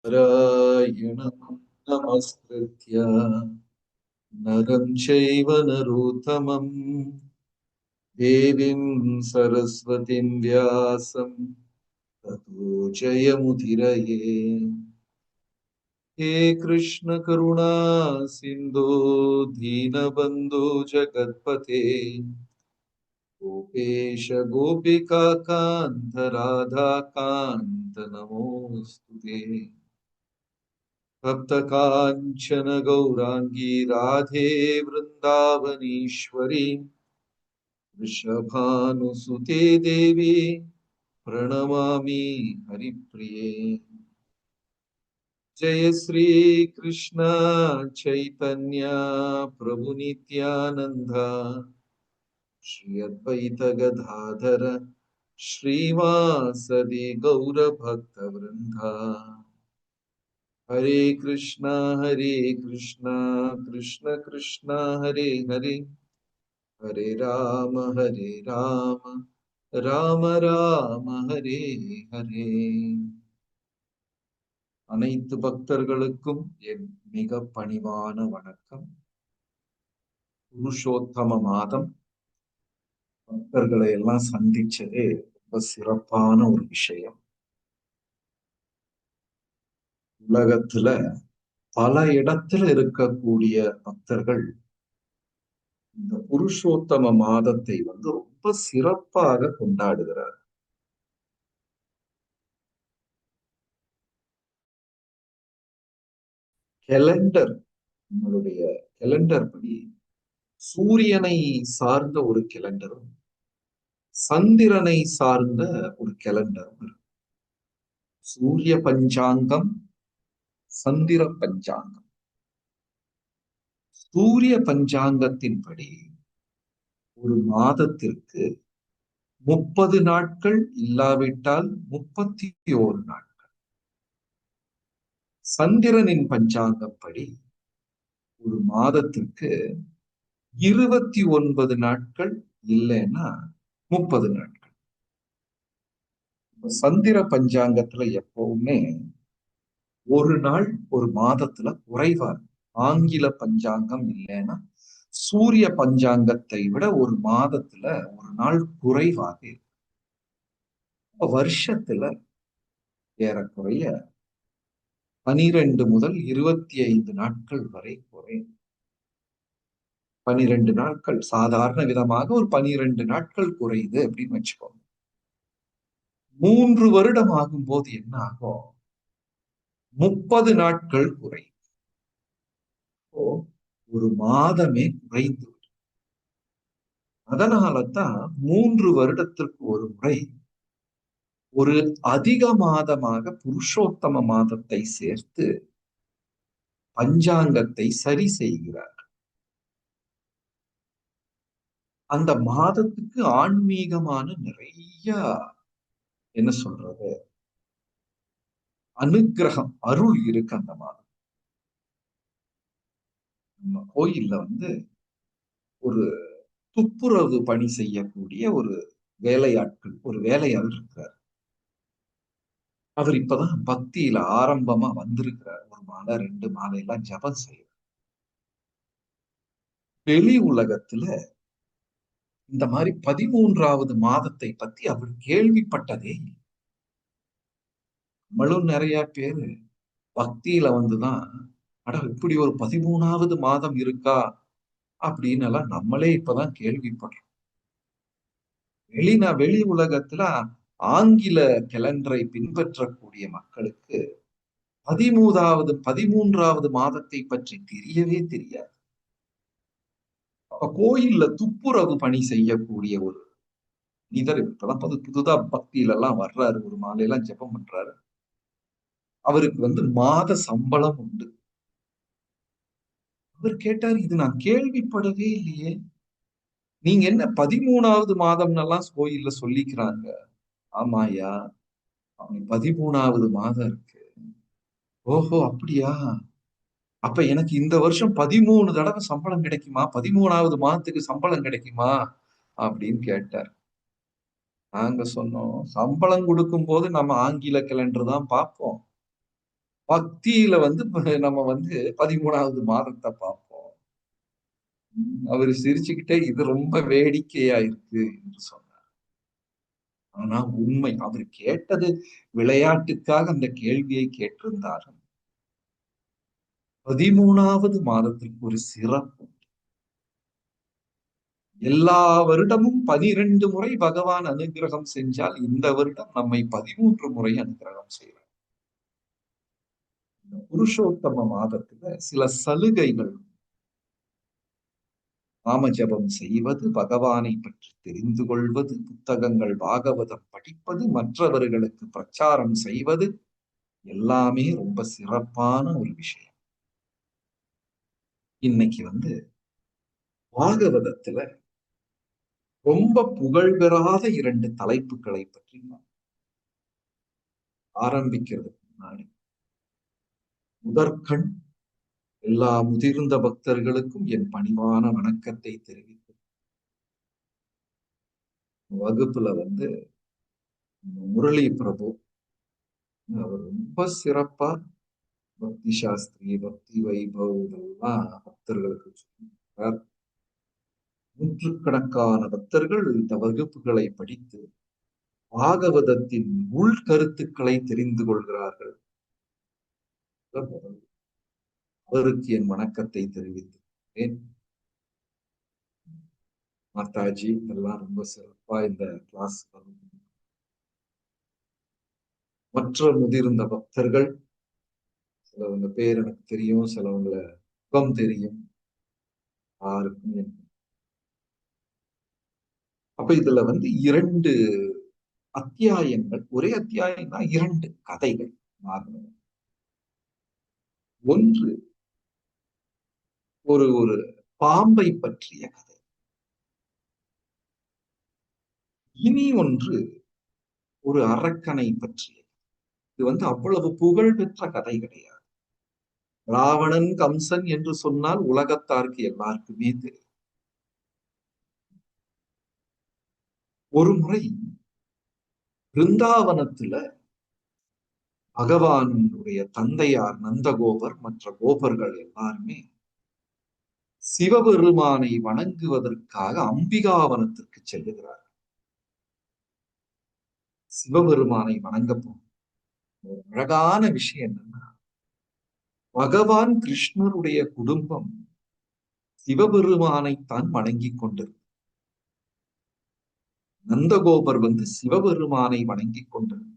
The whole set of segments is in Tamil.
नारायणं नमस्कृत्य नरं चैव नरोत्तमं देवीं सरस्वतीं व्यासं ततो जयमुदीरये। हे कृष्ण करुणा सिन्धो दीनबन्धो जगत्पते गोपेश गोपिका कान्त राधा कान्त नमोऽस्तुते। तप्तकाञ्चन गौराङ्गी राधे वृन्दावनीश्वरी वृषभानुसुते देवी प्रणमामि हरिप्रिये। जय श्री कृष्ण चैतन्य प्रभु नित्यानंद श्री अद्वैत गदाधर श्रीवासदि गौर भक्त वृंदा। हरे कृष्णा कृष्ण कृष्णा हरे हरे, हरे राम राम राम हरे हरे। அனைத்து பக்தர்களுக்கும் என் மிக பணிவான வணக்கம். புருஷோத்தம மாதம் பக்தர்களை எல்லாம் சந்திச்சதே ரொம்ப சிறப்பான ஒரு விஷயம். உலகத்துல பல இடத்துல இருக்கக்கூடிய பக்தர்கள் இந்த புருஷோத்தம மாதத்தை ரொம்ப சிறப்பாக கொண்டாடுகிறார். கேலண்டர், நம்மளுடைய கேலண்டர் படி சூரியனை சார்ந்த ஒரு கேலண்டரும் சந்திரனை சார்ந்த ஒரு கேலண்டரும் இருக்கு. சூரிய பஞ்சாங்கம், சந்திர பஞ்சாங்கம். சூரிய பஞ்சாங்கத்தின்படி ஒரு மாதத்திற்கு 30 நாட்கள் இல்லாவிட்டால் 31 நாட்கள். சந்திரனின் பஞ்சாங்கப்படி ஒரு மாதத்திற்கு 29 நாட்கள் இல்லைன்னா 30 நாட்கள். சந்திர பஞ்சாங்கத்துல எப்பவுமே ஒரு நாள் ஒரு மாதத்துல குறைவா, ஆங்கில பஞ்சாங்கம் இல்லைன்னா சூரிய பஞ்சாங்கத்தை விட ஒரு மாதத்துல ஒரு நாள் குறைவாக இருக்கு. வருஷத்துல ஏறக்குறைய 12 முதல் 25 நாட்கள் வரை குறையும். 12 நாட்கள் சாதாரண விதமாக ஒரு 12 நாட்கள் குறையுது அப்படின்னு வச்சுக்கோங்க. 3 வருடம் ஆகும் போது என்ன ஆகும்? 30 நாட்கள் குறையும். ஒரு மாதமே குறைந்து. அதனாலதான் 3 வருடத்திற்கு ஒரு முறை ஒரு அதிக மாதமாக புருஷோத்தம மாதத்தை சேர்த்து பஞ்சாங்கத்தை சரி செய்கிறார். அந்த மாதத்துக்கு ஆன்மீகமான நிறைய என்ன சொல்றது அனுக்கிரகம், அருள் இருக்கு அந்த மாதம். நம்ம கோயில்ல ஒரு துப்புரவு பணி செய்யக்கூடிய ஒரு வேலையாட்கள், ஒரு வேலையாள் இருக்கிறார். அவர் இப்பதான் பக்தியில ஆரம்பமா வந்திருக்கிறார். ஒரு மாலை 2 மாலை எல்லாம் ஜபம் செய்ய. வெளி உலகத்துல இந்த மாதிரி 13வது மாதத்தை பத்தி அவர் கேள்விப்பட்டதே இல்லை. நம்மளும் நிறைய பேரு பக்தியில வந்துதான், அட இப்படி ஒரு 13வது மாதம் இருக்கா அப்படின்னு எல்லாம் நம்மளே இப்பதான் கேள்விப்படுறோம். வெளி உலகத்துல ஆங்கில கேலண்டரை பின்பற்றக்கூடிய மக்களுக்கு 13வது மாதத்தை பற்றி தெரியவே தெரியாது. கோயில்ல துப்புரவு பணி செய்யக்கூடிய ஒரு மனிதர் இப்பதான் புதுதா பக்தியில எல்லாம் வர்றாரு, ஒரு மாலையெல்லாம் ஜெபம் பண்றாரு. அவருக்கு மாத சம்பளம் உண்டு. அவர் கேட்டார், இது நான் கேள்விப்படவே இல்லையே, நீங்க என்ன 13வது மாதம்னு எல்லாம் கோயில்ல சொல்லிக்கிறாங்க. ஆமாயா, அவன் 13வது மாதம் இருக்கு. ஓஹோ அப்படியா, அப்ப எனக்கு இந்த வருஷம் 13 தடவை சம்பளம் கிடைக்குமா, 13வது மாதத்துக்கு சம்பளம் கிடைக்குமா அப்படின்னு கேட்டார். நாங்க சொன்னோம், சம்பளம் கொடுக்கும் போது நம்ம ஆங்கில கேலண்டர் தான் பார்ப்போம். பக்தியில வந்து நம்ம வந்து 13வது மாதத்தை பார்ப்போம். அவர் சிரிச்சுக்கிட்டே இது ரொம்ப வேடிக்கையா இருக்கு என்று சொன்னார். ஆனா உண்மை அவர் கேட்டது விளையாட்டுக்காக அந்த கேள்வியை கேட்டிருந்தார். 13வது மாதத்திற்கு ஒரு சிறப்பு. எல்லா வருடமும் 12 முறை பகவான் அனுகிரகம் செஞ்சால் இந்த வருடம் நம்மை 13 முறை அனுகிரகம் செய்வார். புருஷோத்தம மாதத்துல சில சலுகைகள். நாம ஜபம் செய்வது, பகவானை பற்றி தெரிந்து கொள்வது, புத்தகங்கள் பாகவதம் படிப்பது, மற்றவர்களுக்கு பிரச்சாரம் செய்வது எல்லாமே ரொம்ப சிறப்பான ஒரு விஷயம். இன்னைக்கு வந்து பாகவதத்துல ரொம்ப புகழ் பெறாத 2 தலைப்புகளை பற்றி ஆரம்பிக்கிறதுக்கு முன்னாடி முதற்கண் எல்லா முதிர்ந்த பக்தர்களுக்கும் என் பணிவான வணக்கத்தை தெரிவித்து வகுப்புல வந்து முரளி பிரபு அவர் ரொம்ப சிறப்பா பக்தி சாஸ்திரி, பக்தி வைபவ் இதெல்லாம் பக்தர்களுக்கு சொல்லியிருக்கிறார். நூற்றுக்கணக்கான பக்தர்கள் இந்த வகுப்புகளை படித்து பாகவதத்தின் உள் கருத்துக்களை தெரிந்து கொள்கிறார்கள். அவருக்கு என் வணக்கத்தை தெரிவித்திருக்கிறேன். மாதாஜி எல்லாம் ரொம்ப சிறப்பா இந்த கிளாஸ். மற்ற முதிர்ந்த பக்தர்கள் சிலவங்க பேர் எனக்கு தெரியும், சிலவங்களை முகம் தெரியும். யாருக்கும் அப்ப இதுல வந்து 2 அத்தியாயங்கள், ஒரே அத்தியாயம் தான், 2 கதைகள். ஒன்று ஒரு ஒரு பாம்பை பற்றிய கதை. இனி ஒன்று ஒரு அரக்கனை பற்றிய. இது வந்து அவ்வளவு புகழ் பெற்ற கதை கிடையாது. ராவணன், கம்சன் என்று சொன்னால் உலகத்தாருக்கு எல்லாருக்குமே தெரியும். ஒரு முறை பிருந்தாவனத்துல பகவானுடைய தந்தையார் நந்தகோபர் மற்ற கோபர்கள் எல்லாருமே சிவபெருமானை வணங்குவதற்காக அம்பிகாவனத்திற்கு செல்லுகிறார். சிவபெருமானை வணங்க போகும். அழகான விஷயம் என்னன்னா, பகவான் கிருஷ்ணருடைய குடும்பம் சிவபெருமானைத்தான் வணங்கிக் கொண்டிருந்தார். நந்தகோபர் வந்து சிவபெருமானை வணங்கிக் கொண்டிருந்தார்.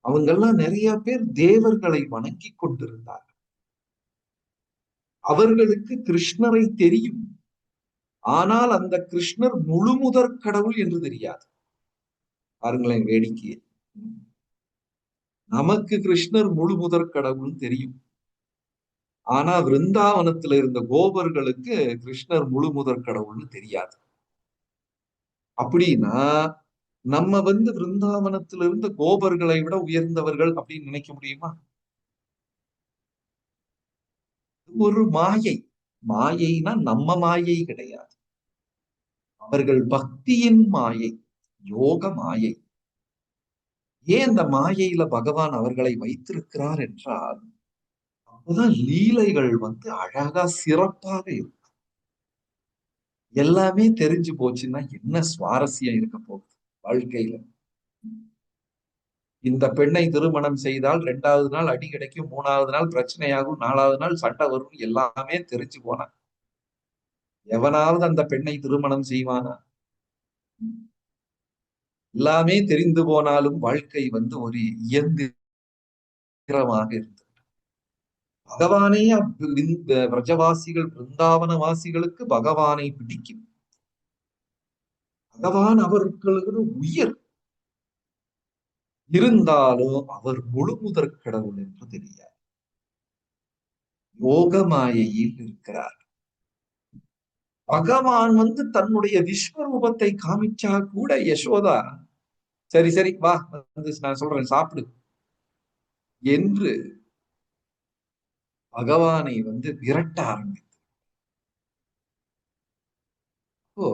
அவங்கெல்லாம் நிறைய பேர் தேவர்களை வணங்கிக் கொண்டிருந்தார். அவர்களுக்கு கிருஷ்ணரை தெரியும். ஆனால் அந்த கிருஷ்ணர் முழுமுதற் கடவுள் என்று தெரியாது. பாருங்களேன் வேடிக்கை. நமக்கு கிருஷ்ணர் முழுமுதற் கடவுள் தெரியும். ஆனா விருந்தாவனத்துல இருந்த கோபர்களுக்கு கிருஷ்ணர் முழுமுதற் கடவுள்னு தெரியாது. அப்படின்னா நம்ம வந்து விருந்தாவனத்துல இருந்த கோபர்களை விட உயர்ந்தவர்கள் அப்படின்னு நினைக்க முடியுமா? ஒரு மாயை. மாயைனா நம்ம மாயை கிடையாது. அவர்கள் பக்தியின் மாயை, யோக மாயை. ஏன் அந்த மாயையில பகவான் அவர்களை வைத்திருக்கிறார் என்றால், அப்பதான் லீலைகள் வந்து அழகா சிறப்பாக இருக்கும். எல்லாமே தெரிஞ்சு போச்சுன்னா என்ன சுவாரஸ்யம் இருக்க போகுது வாழ்க்கையில? இந்த பெண்ணை திருமணம் செய்தால் 2வது நாள் அடி கிடைக்கும், 3வது நாள் பிரச்சனையாகும், 4வது நாள் சண்டை வரும், எல்லாமே தெரிஞ்சு போனா எவனாவது அந்த பெண்ணை திருமணம் செய்வானா? எல்லாமே தெரிந்து போனாலும் வாழ்க்கை வந்து ஒரு இயந்திரமாக இருந்தது. பகவானே பிரஜவாசிகள், பிருந்தாவன வாசிகளுக்கு பகவானை பிடிக்கும். பகவான் அவர்களுக்கு உயிர். இருந்தாலும் அவர் முழுமுதற் கடவுள் என்று தெரியாது. யோக மாயையில் இருக்கிறார். பகவான் வந்து தன்னுடைய விஸ்வரூபத்தை காமிச்சா கூட யசோதா சரி சரி வா வந்து நான் சொல்றேன் சாப்பிடு என்று பகவானை வந்து விரட்ட ஆரம்பித்தார். இப்போ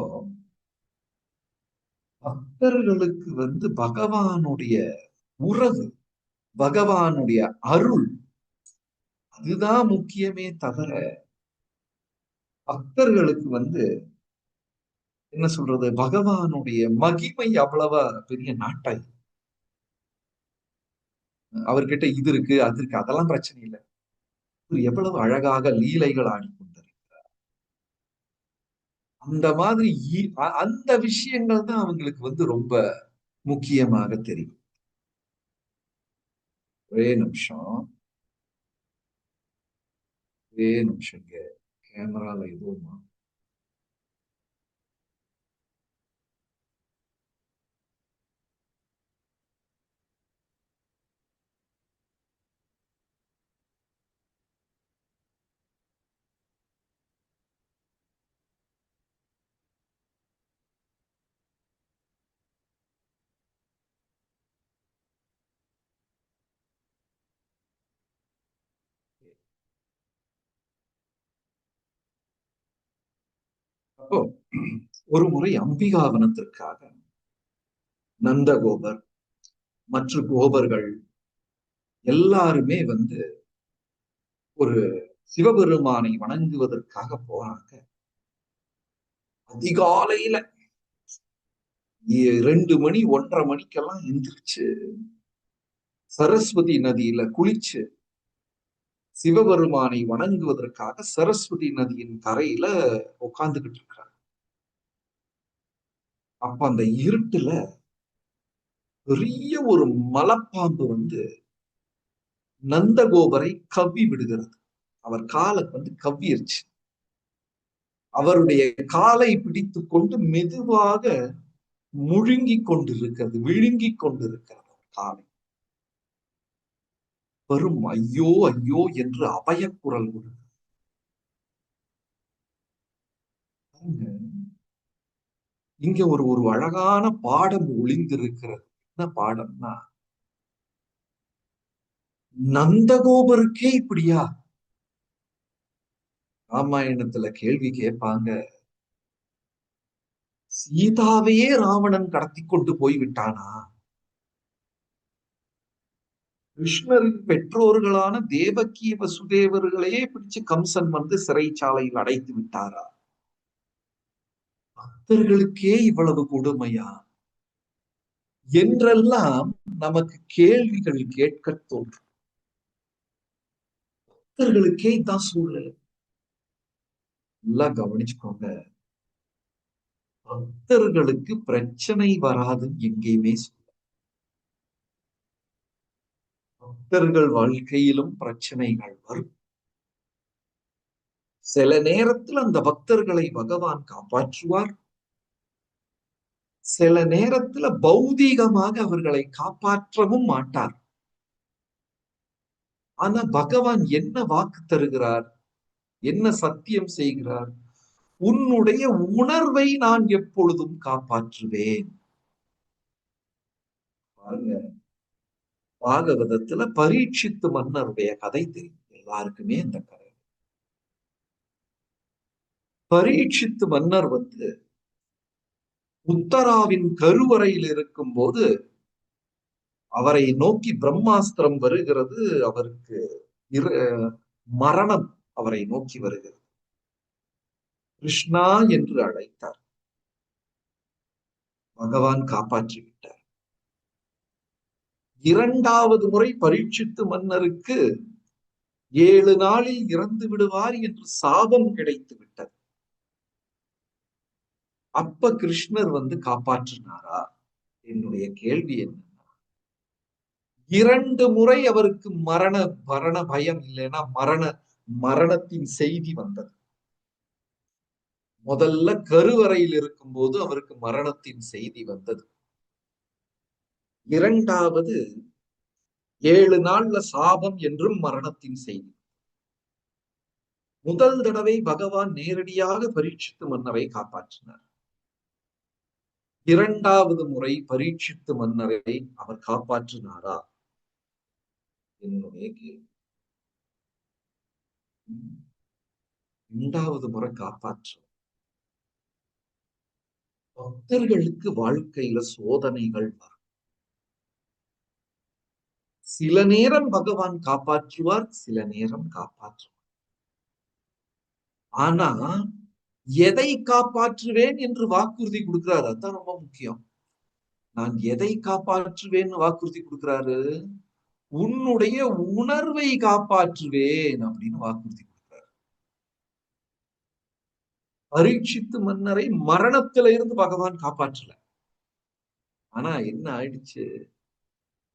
பக்தர்களுக்கு வந்து பகவானுடைய உறவு, பகவானுடைய அருள் அதுதான் முக்கியமே தவிர பக்தர்களுக்கு என்ன சொல்றது, பகவானுடைய மகிமை அவ்வளவா பெரிய நாட்டாய் அவர்கிட்ட இது இருக்கு அது இருக்கு அதெல்லாம் பிரச்சனை இல்லை. எவ்வளவு அழகாக லீலைகள் ஆடிக்கொண்டிருக்கிறார். அந்த மாதிரி அந்த விஷயங்கள் தான் அவங்களுக்கு ரொம்ப முக்கியமாக தெரியும். ஒரே நிமிஷம் கேமரால எதுவுமா அப்போ ஒரு முறை அம்பிகாவனத்திற்காக நந்தகோபர் மற்ற கோபர்கள் எல்லாருமே ஒரு சிவபெருமானை வணங்குவதற்காக போறாங்க. அதிகாலையில 2 மணி 1:30 மணிக்கெல்லாம் எந்திரிச்சு சரஸ்வதி நதியில குளிச்சு சிவபெருமானை வணங்குவதற்காக சரஸ்வதி நதியின் கரையில உட்கார்ந்துகிட்டு இருக்கிறாங்க. அப்ப அந்த இருட்டுல பெரிய ஒரு மலைப்பாம்பு நந்தகோபரை கவ்வி விடுகிறது. அவர் காலை கவ்விருச்சு. அவருடைய காலை பிடித்துக் கொண்டு மெதுவாக முழுங்கிக் கொண்டிருக்கிறது, விழுங்கிக் கொண்டிருக்கிறது காலை. பெரும் ஐயோ ஐயோ என்று அபயக்குரல் கொடுங்க. இங்க ஒரு அழகான பாடம் ஒளிந்திருக்கிறது. என்ன பாடம்னா, நந்தகோபருக்கே இப்படியா? ராமாயணத்துல கேள்வி கேட்பாங்க, சீதாவையே ராவணன் கடத்தி கொண்டு போய் விட்டானா? கிருஷ்ணரின் பெற்றோர்களான தேவகி வசுதேவர்களையே பிடிச்சு கம்சன் சிறைச்சாலையில் அடைத்து விட்டாரா? பக்தர்களுக்கே இவ்வளவு கொடுமையா என்றெல்லாம் நமக்கு கேள்விகள் கேட்க தோன்றும். பக்தர்களுக்கே இதான் சூழ்நிலை. எல்லாம் கவனிச்சுக்கோங்க, பக்தர்களுக்கு பிரச்சனை வராது எங்கேயுமே சொல்ல. பக்தர்கள் வாழ்க்கையிலும் பிரச்சனைகள் வரும். சில நேரத்தில் அந்த பக்தர்களை பகவான் காப்பாற்றுவார். சில நேரத்துல பௌதீகமாக அவர்களை காப்பாற்றவும் மாட்டார். ஆனா பகவான் என்ன வாக்கு தருகிறார், என்ன சத்தியம் செய்கிறார்? உன்னுடைய உணர்வை நான் எப்பொழுதும் காப்பாற்றுவேன். பாருங்க, பாகவதத்துல பரீட்சித்து மன்னருடைய கதை தெரியும் எல்லாருக்குமே. அந்த கதை, பரீட்சித்து மன்னர் உத்தராவின் கருவறையில் இருக்கும் போது அவரை நோக்கி பிரம்மாஸ்திரம் வருகிறது. அவருக்கு மரணம் அவரை நோக்கி வருகிறது. கிருஷ்ணா என்று அழைத்தார். பகவான் காப்பாற்றி விட்டார். 2வது முறை பரீட்சித்து மன்னருக்கு 7 நாளில் இறந்து விடுவார் என்று சாபம் கிடைத்து விட்டது. அப்ப கிருஷ்ணர் காப்பாற்றினாரா? என்னுடைய கேள்வி என்னன்னா, 2 முறை அவருக்கு மரண பயம் இல்லைன்னா மரணத்தின் செய்தி வந்தது. முதல்ல கருவறையில் இருக்கும் போது அவருக்கு மரணத்தின் செய்தி வந்தது. 2வது 7 நாள்ல சாபம் என்றும் மரணத்தின் செய்தி. முதல் தடவை பகவான் நேரடியாக பரீட்சித்து மன்னரை காப்பாற்றினார். 2வது முறை பரீட்சித்து மன்னரை அவர் காப்பாற்றினாரா? என்னுடைய கேள்வி. 2வது முறை காப்பாற்ற பக்தர்களுக்கு வாழ்க்கையில சோதனைகள் வரும். சில நேரம் பகவான் காப்பாற்றுவார், சில நேரம் காப்பாற்றுவார். ஆனா எதை காப்பாற்றுவேன் என்று வாக்குறுதி கொடுக்கிறார், அதுதான் ரொம்ப முக்கியம். நான் எதை காப்பாற்றுவேன் வாக்குறுதி கொடுக்கிறாரு? உன்னுடைய உணர்வை காப்பாற்றுவேன் அப்படின்னு வாக்குறுதி கொடுக்கிறார். பரீட்சித்து மன்னரை மரணத்தில இருந்து பகவான் காப்பாற்றல. ஆனா என்ன ஆயிடுச்சு,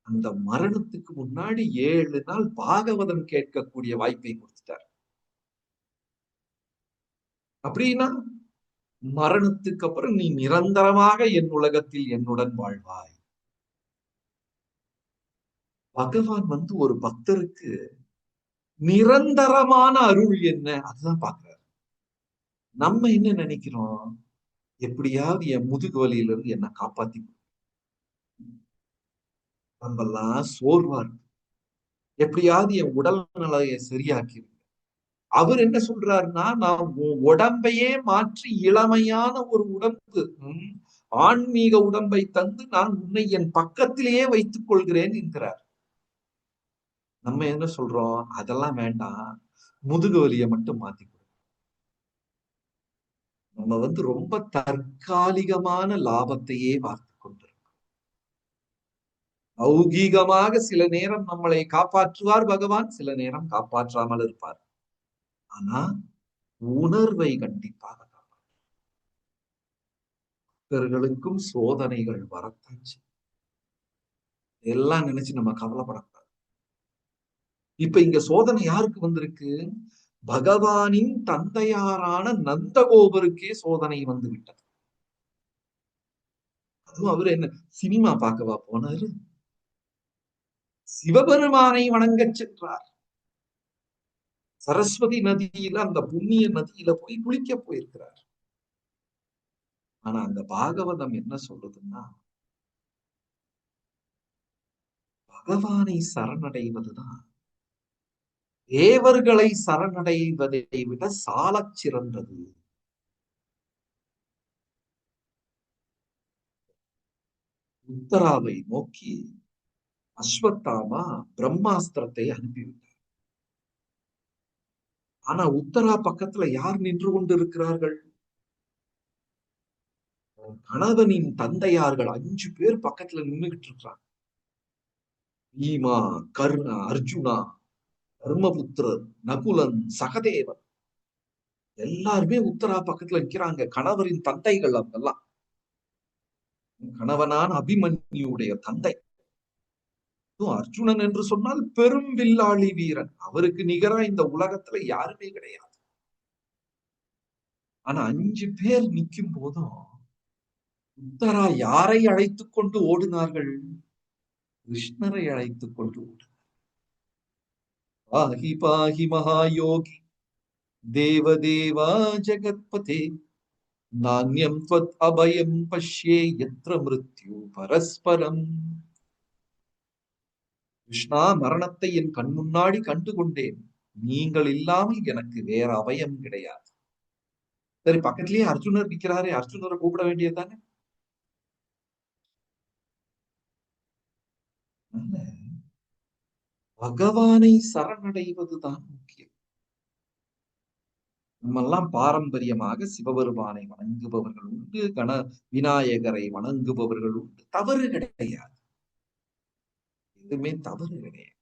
அந்த மரணத்துக்கு முன்னாடி 7 நாள் பாகவதம் கேட்கக்கூடிய வாய்ப்பை கொடுத்துட்டார். அப்படின்னா மரணத்துக்கு அப்புறம் நீ நிரந்தரமாக என் உலகத்தில் என்னுடன் வாழ்வாய். பகவான் ஒரு பக்தருக்கு நிரந்தரமான அருள் என்ன அதுதான் பாக்குறாரு. நம்ம என்ன நினைக்கிறோம், எப்படியாவது என் முதுகு வலியில இருந்து என்ன காப்பாத்தி, நம்மெல்லாம் சோர்வா இருக்கு, எப்படியாவது என் உடல் நிலையை சரியாக்கி. அவர் என்ன சொல்றாருன்னா, நான் உடம்பையே மாற்றி இளமையான ஒரு உடம்பு, ஆன்மீக உடம்பை தந்து நான் உன்னை என் பக்கத்திலேயே வைத்துக் கொள்கிறேன் என்கிறார். நம்ம என்ன சொல்றோம், அதெல்லாம் வேண்டாம், முதுகு வலியை மட்டும் மாத்தி. நம்ம ரொம்ப தற்காலிகமான லாபத்தையே பார்த்து கொண்டிருக்கோம். லௌகீகமாக சில நேரம் நம்மளை காப்பாற்றுவார் பகவான், சில நேரம் காப்பாற்றாமல் இருப்பார். ஆனா உணர்வை கண்டிப்பாக பக்தர்களுக்கும் சோதனைகள் வரத்தாச்சு. எல்லாம் நினைச்சு நம்ம கவலைப்படக்கூடாது. இப்ப இங்க சோதனை யாருக்கு வந்திருக்கு, பகவானின் தந்தையாரான நந்தகோபருக்கே சோதனை வந்து விட்டது. அதுவும் அவரு என்ன சினிமா பார்க்கவா போனாரு, சிவபெருமானை வணங்கச் சென்றார். சரஸ்வதி நதியில, அந்த புண்ணிய நதியில போய் குளிக்க போயிருக்கிறார். ஆனா அந்த பாகவதம் என்ன சொல்றதுன்னா, பகவானை சரணடைவதுதான் தேவர்களை சரணடைவதை விட சாலச் சிறந்தது. உத்தராவை நோக்கி அஸ்வத்தாமா பிரம்மாஸ்திரத்தை அனுப்பிவிட்டார். ஆனா உத்தரா பக்கத்துல யார் நின்று கொண்டிருக்கிறார்கள், கணவனின் தந்தையார்கள் 5 பேர் பக்கத்துல நின்றுகிட்டு இருக்கிறாங்க. பீமா, கர்ணா, அர்ஜுனா, தர்மபுத்திரர், நகுலன், சகதேவன் எல்லாருமே உத்தரா பக்கத்துல நிற்கிறாங்க. கணவரின் தந்தைகள் அவங்கெல்லாம். கணவனான அபிமன்யுடைய தந்தை. அர்ஜுனன் என்று சொன்னால் பெரும் வில்லாளி வீரன், அவருக்கு நிகரா இந்த உலகத்துல யாருமே கிடையாது. ஆனா 5 பேர் நிற்கும் போதும் உத்தரா யாரை அழைத்துக் கொண்டு ஓடினார்கள், கிருஷ்ணரை அழைத்துக் கொண்டு ஓடினார். பாஹி பாஹி மகாயோகி தேவதேவா ஜெகத்பதே நான்யம் த்வத் அபயம் பஷ்யே யத்ர மிருத்யு பரஸ்பரம். கிருஷ்ணா, மரணத்தை என் கண் முன்னாடி கண்டு கொண்டேன், நீங்கள் இல்லாமல் எனக்கு வேற அபயம் கிடையாது. சரி, பக்கத்திலேயே அர்ஜுனர் நிற்கிறாரே, அர்ஜுனரை கூப்பிட வேண்டியதுதானே. பகவானை சரணடைவதுதான் முக்கியம். நம்மெல்லாம் பாரம்பரியமாக சிவபெருமானை வணங்குபவர்கள் உண்டு, விநாயகரை வணங்குபவர்கள் உண்டு. தவறு கிடையாது, எதுவுமே தவறு கிடையாது.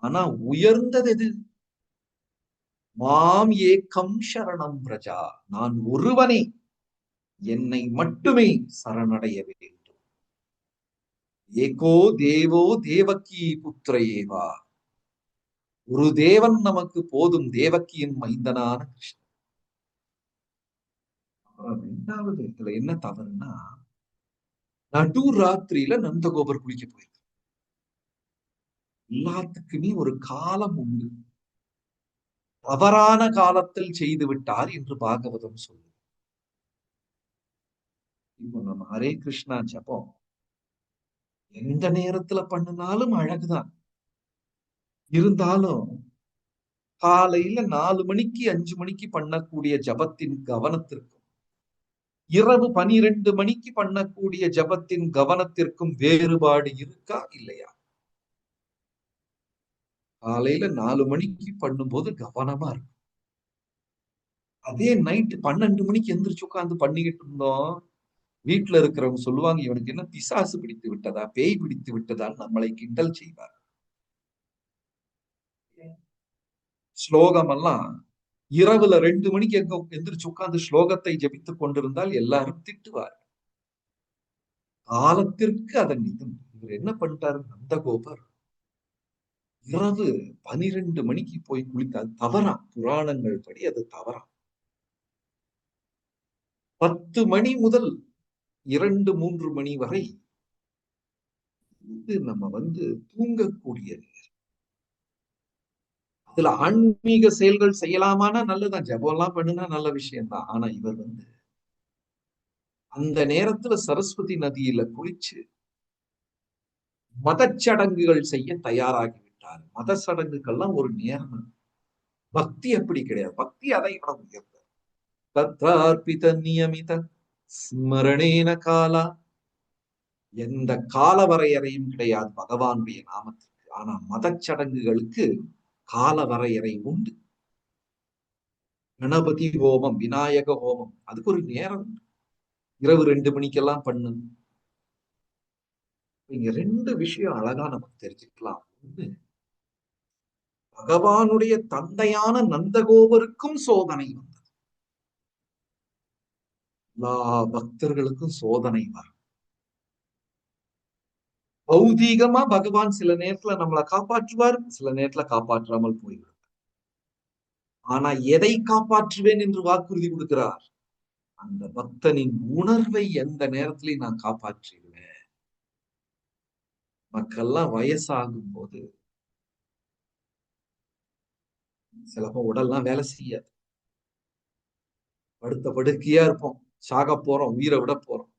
ஆனா உயர்ந்தது எது, மாம் ஏக்கம் சரணம் பிரஜா, நான் ஒருவனே என்னை மட்டுமே சரணடைய வேண்டும். ஏகோ தேவோ தேவகி புத்திர ஏவா, ஒரு தேவன் நமக்கு போதும், தேவக்கியின் மைந்தனான கிருஷ்ணன். இரண்டாவது இதுல என்ன தவறுனா, நடு ராத்திரியில நந்தகோபர் குளிக்க போயிருக்கு. எல்லாத்துக்குமே ஒரு காலம் உண்டு, தவறான காலத்தில் செய்து விட்டார் என்று பாகவதம் சொல்லு. இப்போ நம்ம ஹரே கிருஷ்ணா ஜபம் எந்த நேரத்துல பண்ணினாலும் அழகுதான். இருந்தாலும் காலையில 4 மணிக்கு 5 மணிக்கு பண்ணக்கூடிய ஜபத்தின் கவனத்திற்கும், இரவு 12 மணிக்கு பண்ணக்கூடிய ஜபத்தின் கவனத்திற்கும் வேறுபாடு இருக்கா இல்லையா? காலையில 4 மணிக்கு பண்ணும்போது கவனமா இருக்கும். அதே நைட்டு 12 மணிக்கு எந்திரிச்சு உட்கார்ந்து பண்ணிக்கிட்டு இருந்தோம். வீட்டுல இருக்கிறவங்க சொல்லுவாங்க, இவனுக்கு என்ன பிசாசு பிடித்து விட்டதா, பேய் பிடித்து விட்டதான்னு நம்மளை கிண்டல் செய்வார். ஸ்லோகம் எல்லாம் இரவுல 2 மணிக்கு எந்திரிச்சு உட்கார்ந்து ஸ்லோகத்தை ஜபித்துக் கொண்டிருந்தால் எல்லாரும் திட்டுவார். காலத்திற்கு அதன் இது. இவர் என்ன பண்ணிட்டாரு நந்தகோபர், இரவு 12 மணிக்கு போய் குளித்தால் தவறாம். புராணங்கள் படி அது தவறாம். 10 மணி முதல் 2, 3 மணி வரை இது நம்ம தூங்கக்கூடியது. அதுல ஆன்மீக செயல்கள் செய்யலாமான்னா நல்லதுதான். ஜபம் எல்லாம் பண்ணுனா நல்ல விஷயம்தான். ஆனா இவர் அந்த நேரத்துல சரஸ்வதி நதியில குளிச்சு மதச்சடங்குகள் செய்ய தயாராகி விட்டார். மத சடங்குகள்லாம் ஒரு நேரம். பக்தி அப்படி கிடையாது. பக்தி அதை விட உயர்ந்தது. தத்ரார்ப்பித நியமித ஸ்மரணேன காலா. எந்த கால வரையறையும் கிடையாது பகவானுடைய நாமத்திற்கு. ஆனா மதச்சடங்குகளுக்கு கால வரையறை உண்டு. கணபதி ஹோமம், விநாயக ஹோமம், அதுக்கு ஒரு நேரம் உண்டு. இரவு 2 மணிக்கெல்லாம் பண்ணு. இங்க 2 விஷயம் அழகா நமக்கு தெரிஞ்சுக்கலாம். ஒண்ணு, பகவானுடைய தந்தையான நந்தகோபருக்கும் சோதனை வந்தது. எல்லா பக்தர்களுக்கும் சோதனை வரும். பௌதீகமா பகவான் சில நேரத்துல நம்மளை காப்பாற்றுவார், சில நேரத்துல காப்பாற்றாமல் போய்விடும். ஆனா எதை காப்பாற்றுவேன் என்று வாக்குறுதி கொடுக்கிறார்? அந்த பக்தனின் உணர்வை எந்த நேரத்திலையும் நான் காப்பாற்றிடுவேன். மக்கள்லாம் வயசாகும் போது சிலப்போ உடல்லாம் வேலை செய்யாது. படுத்த படுக்கையா இருப்போம். சாக போறோம், உயிரை விட போறோம்.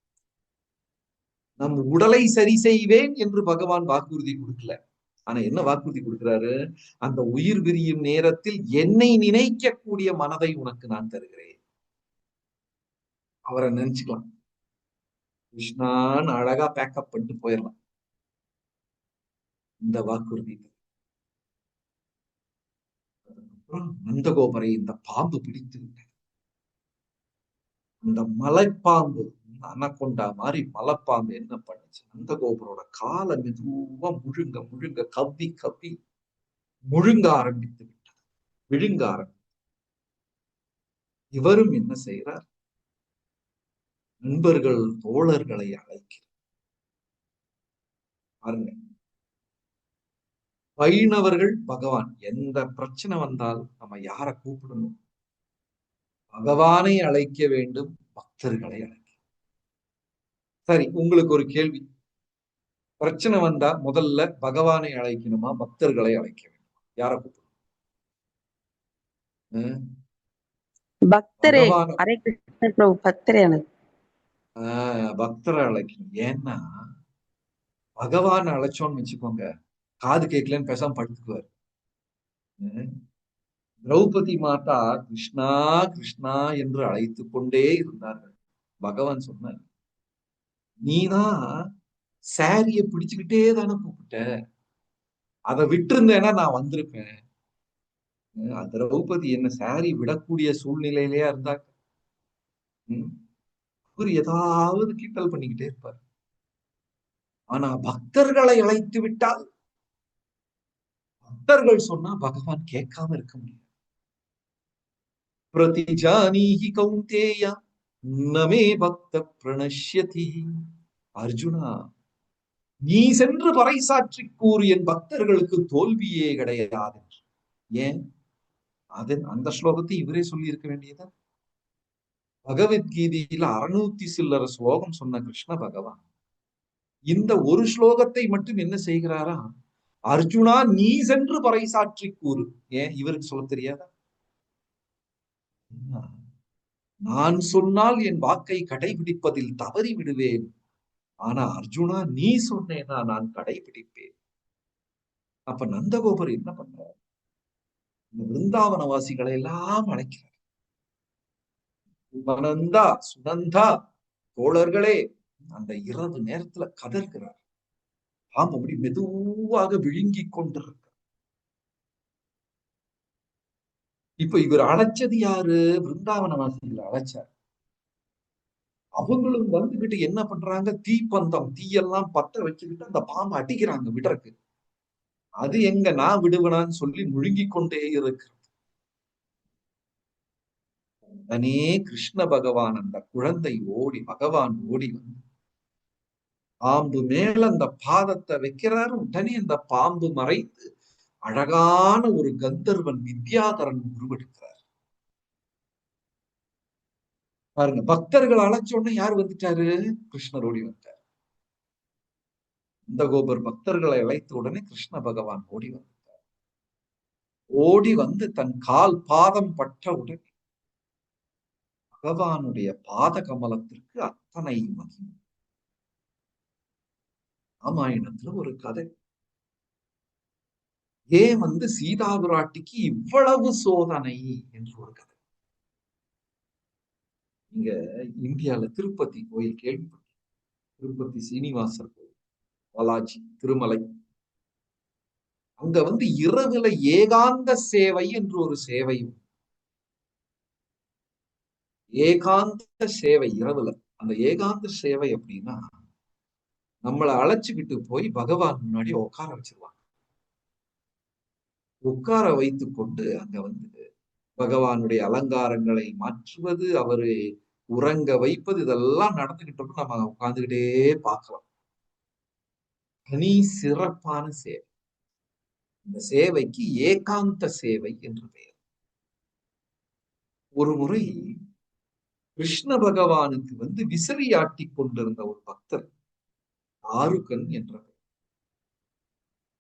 நம் உடலை சரி செய்வேன் என்று பகவான் வாக்குறுதி கொடுக்கல. ஆனா என்ன வாக்குறுதி கொடுக்கிறாரு? அந்த உயிர் விரியும் நேரத்தில் என்னை நினைக்கக்கூடிய மனதை உனக்கு நான் தருகிறேன். அவரை நினைச்சுக்கலாம். கிருஷ்ணான்னு அழகா பேக்கப் பண்ணிட்டு போயிடலாம். இந்த வாக்குறுதி. நந்தகோபரை இந்த பாம்பு பிடித்து விட்டது. இந்த மலைப்பாம்பு, அனகொண்டா மாதிரி மலைப்பாம்பு என்ன பண்ணுச்சு? நந்தகோபரோட காலை மெதுவா முழுங்க முழுங்க கவ்வி கவ்வி முழுங்க ஆரம்பித்து விட்டது. விழுங்க ஆரம்பித்து. இவரும் என்ன செய்கிறார்? நண்பர்கள், தோழர்களை அழைக்கிறார். பாருங்க, வைணவர்கள் பகவான் எந்த பிரச்சனை வந்தால் நம்ம யாரை கூப்பிடணும்? பகவானை அழைக்க வேண்டும், பக்தர்களை அழைக்க. சரி, உங்களுக்கு ஒரு கேள்வி. பிரச்சனை வந்தா முதல்ல பகவானை அழைக்கணுமா, பக்தர்களை அழைக்க வேண்டுமா? யாரை கூப்பிடணும்? பக்தரே. ஹரே கிருஷ்ண பிரபு, பக்தரே. பக்தரை அழைக்கணும். ஏன்னா பகவான் அழைச்சோன்னு வச்சுக்கோங்க, காது கேட்கலன்னு பேசாம படுத்துக்குவார். திரௌபதி மாதா கிருஷ்ணா கிருஷ்ணா என்று அழைத்துக் கொண்டே இருந்தார்கள். பகவான் சொன்னார், நீதான் சாரிய பிடிச்சுக்கிட்டே தானே கூப்பிட்ட, அதை விட்டு இருந்தேன்னா நான் வந்திருப்பேன். திரௌபதி என்ன சாரி விடக்கூடிய சூழ்நிலையிலேயே இருந்தாங்க. அவர் ஏதாவது கிண்டல் பண்ணிக்கிட்டே இருப்பார். ஆனா பக்தர்களை அழைத்து விட்டால், பக்தர்கள் சொன்னா பகவான் கேட்காம இருக்க முடியாது. பிரதிஜானீஹி கௌந்தேய நமே பக்த பிரணஷ்யதி. அர்ஜுனா, நீ சென்று பறைசாற்றி கூறு, என் பக்தர்களுக்கு தோல்வியே கிடையாது. ஏன்? அந்த ஸ்லோகத்தை இவரே சொல்லி இருக்க வேண்டியதா? பகவத்கீதையில 600 சில்லற ஸ்லோகம் சொன்ன கிருஷ்ண பகவான் இந்த ஒரு ஸ்லோகத்தை மட்டும் என்ன செய்கிறாரா? அர்ஜுனா, நீ சென்று பறைசாற்றி கூறு. ஏன் இவருக்கு சொல்ல தெரியாதா? நான் சொன்னால் என் வாக்கை கடைபிடிப்பதில் தவறி விடுவேன். ஆனா அர்ஜுனா, நீ சொன்னேனா நான் கடைபிடிப்பேன். அப்ப நந்தகோபர் என்ன பண்றார்? இந்த விருந்தாவனவாசிகளை எல்லாம் அழைக்கிறார். உபநந்தா, சுனந்தா, தோழர்களே, அந்த இரவு நேரத்துல கதறுகிறார். பாம்பு அப்படி மெதுவாக விழுங்கி கொண்டிருக்க. இப்ப இவர் அழைச்சது யாரு? பிருந்தாவனவாசிகளை அழைச்சார். அவங்களும் வந்துகிட்டு என்ன பண்றாங்க? தீப்பந்தம் தீயெல்லாம் பத்த வச்சுக்கிட்டு அந்த பாம்பை அடிக்கிறாங்க விடறக்கு. அது எங்க நான் விடுவனான்னு சொல்லி முழுங்கிக் கொண்டே இருக்கு. உடனே கிருஷ்ண பகவான் அந்த குழந்தை பகவான் ஓடி வந்து பாம்பு மேல அந்த பாதத்தை வைக்கிறாரு. உடனே அந்த பாம்பு மறைத்து அழகான ஒரு கந்தர்வன் வித்யாதரன் உருவெடுக்கிறார். பாருங்க, பக்தர்கள் அழைச்ச உடனே யார் வந்துட்டாரு? கிருஷ்ணர் ஓடி வந்தார். இந்த கோபர் பக்தர்களை அழைத்த உடனே கிருஷ்ண பகவான் ஓடி வந்தார். ஓடி வந்து தன் கால் பாதம் பட்ட உடனே பகவானுடைய பாத கமலத்திற்கு அத்தனை மகிமை. ராமாயணத்துல ஒரு கதை. ஏன் வந்து சீதா பிராட்டிக்கு இவ்வளவு சோதனை என்று ஒரு கதை. நீங்க இந்தியால திருப்பதி கோயில் கேள்விப்பட்ட, திருப்பதி சீனிவாசர் கோயில், பாலாஜி திருமலை. அங்க வந்து இரவுல ஏகாந்த சேவை என்று ஒரு சேவை. ஏகாந்த சேவை இரவுல. அந்த ஏகாந்த சேவை அப்படின்னா நம்மளை அழைச்சுக்கிட்டு போய் பகவான் முன்னாடி உட்கார வச்சிருவாங்க. உட்கார வைத்துக் கொண்டு அங்க வந்து பகவானுடைய அலங்காரங்களை மாற்றுவது, அவரை உறங்க வைப்பது, இதெல்லாம் நடந்துகிட்டு நம்ம உட்கார்ந்துகிட்டே பார்க்கலாம். தனி சிறப்பான சேவை. இந்த சேவைக்கு ஏகாந்த சேவை என்று பெயர். ஒரு முறை கிருஷ்ண பகவானுக்கு வந்து விசிறியாட்டி கொண்டிருந்த ஒரு பக்தர், ஆருக்கன் என்ற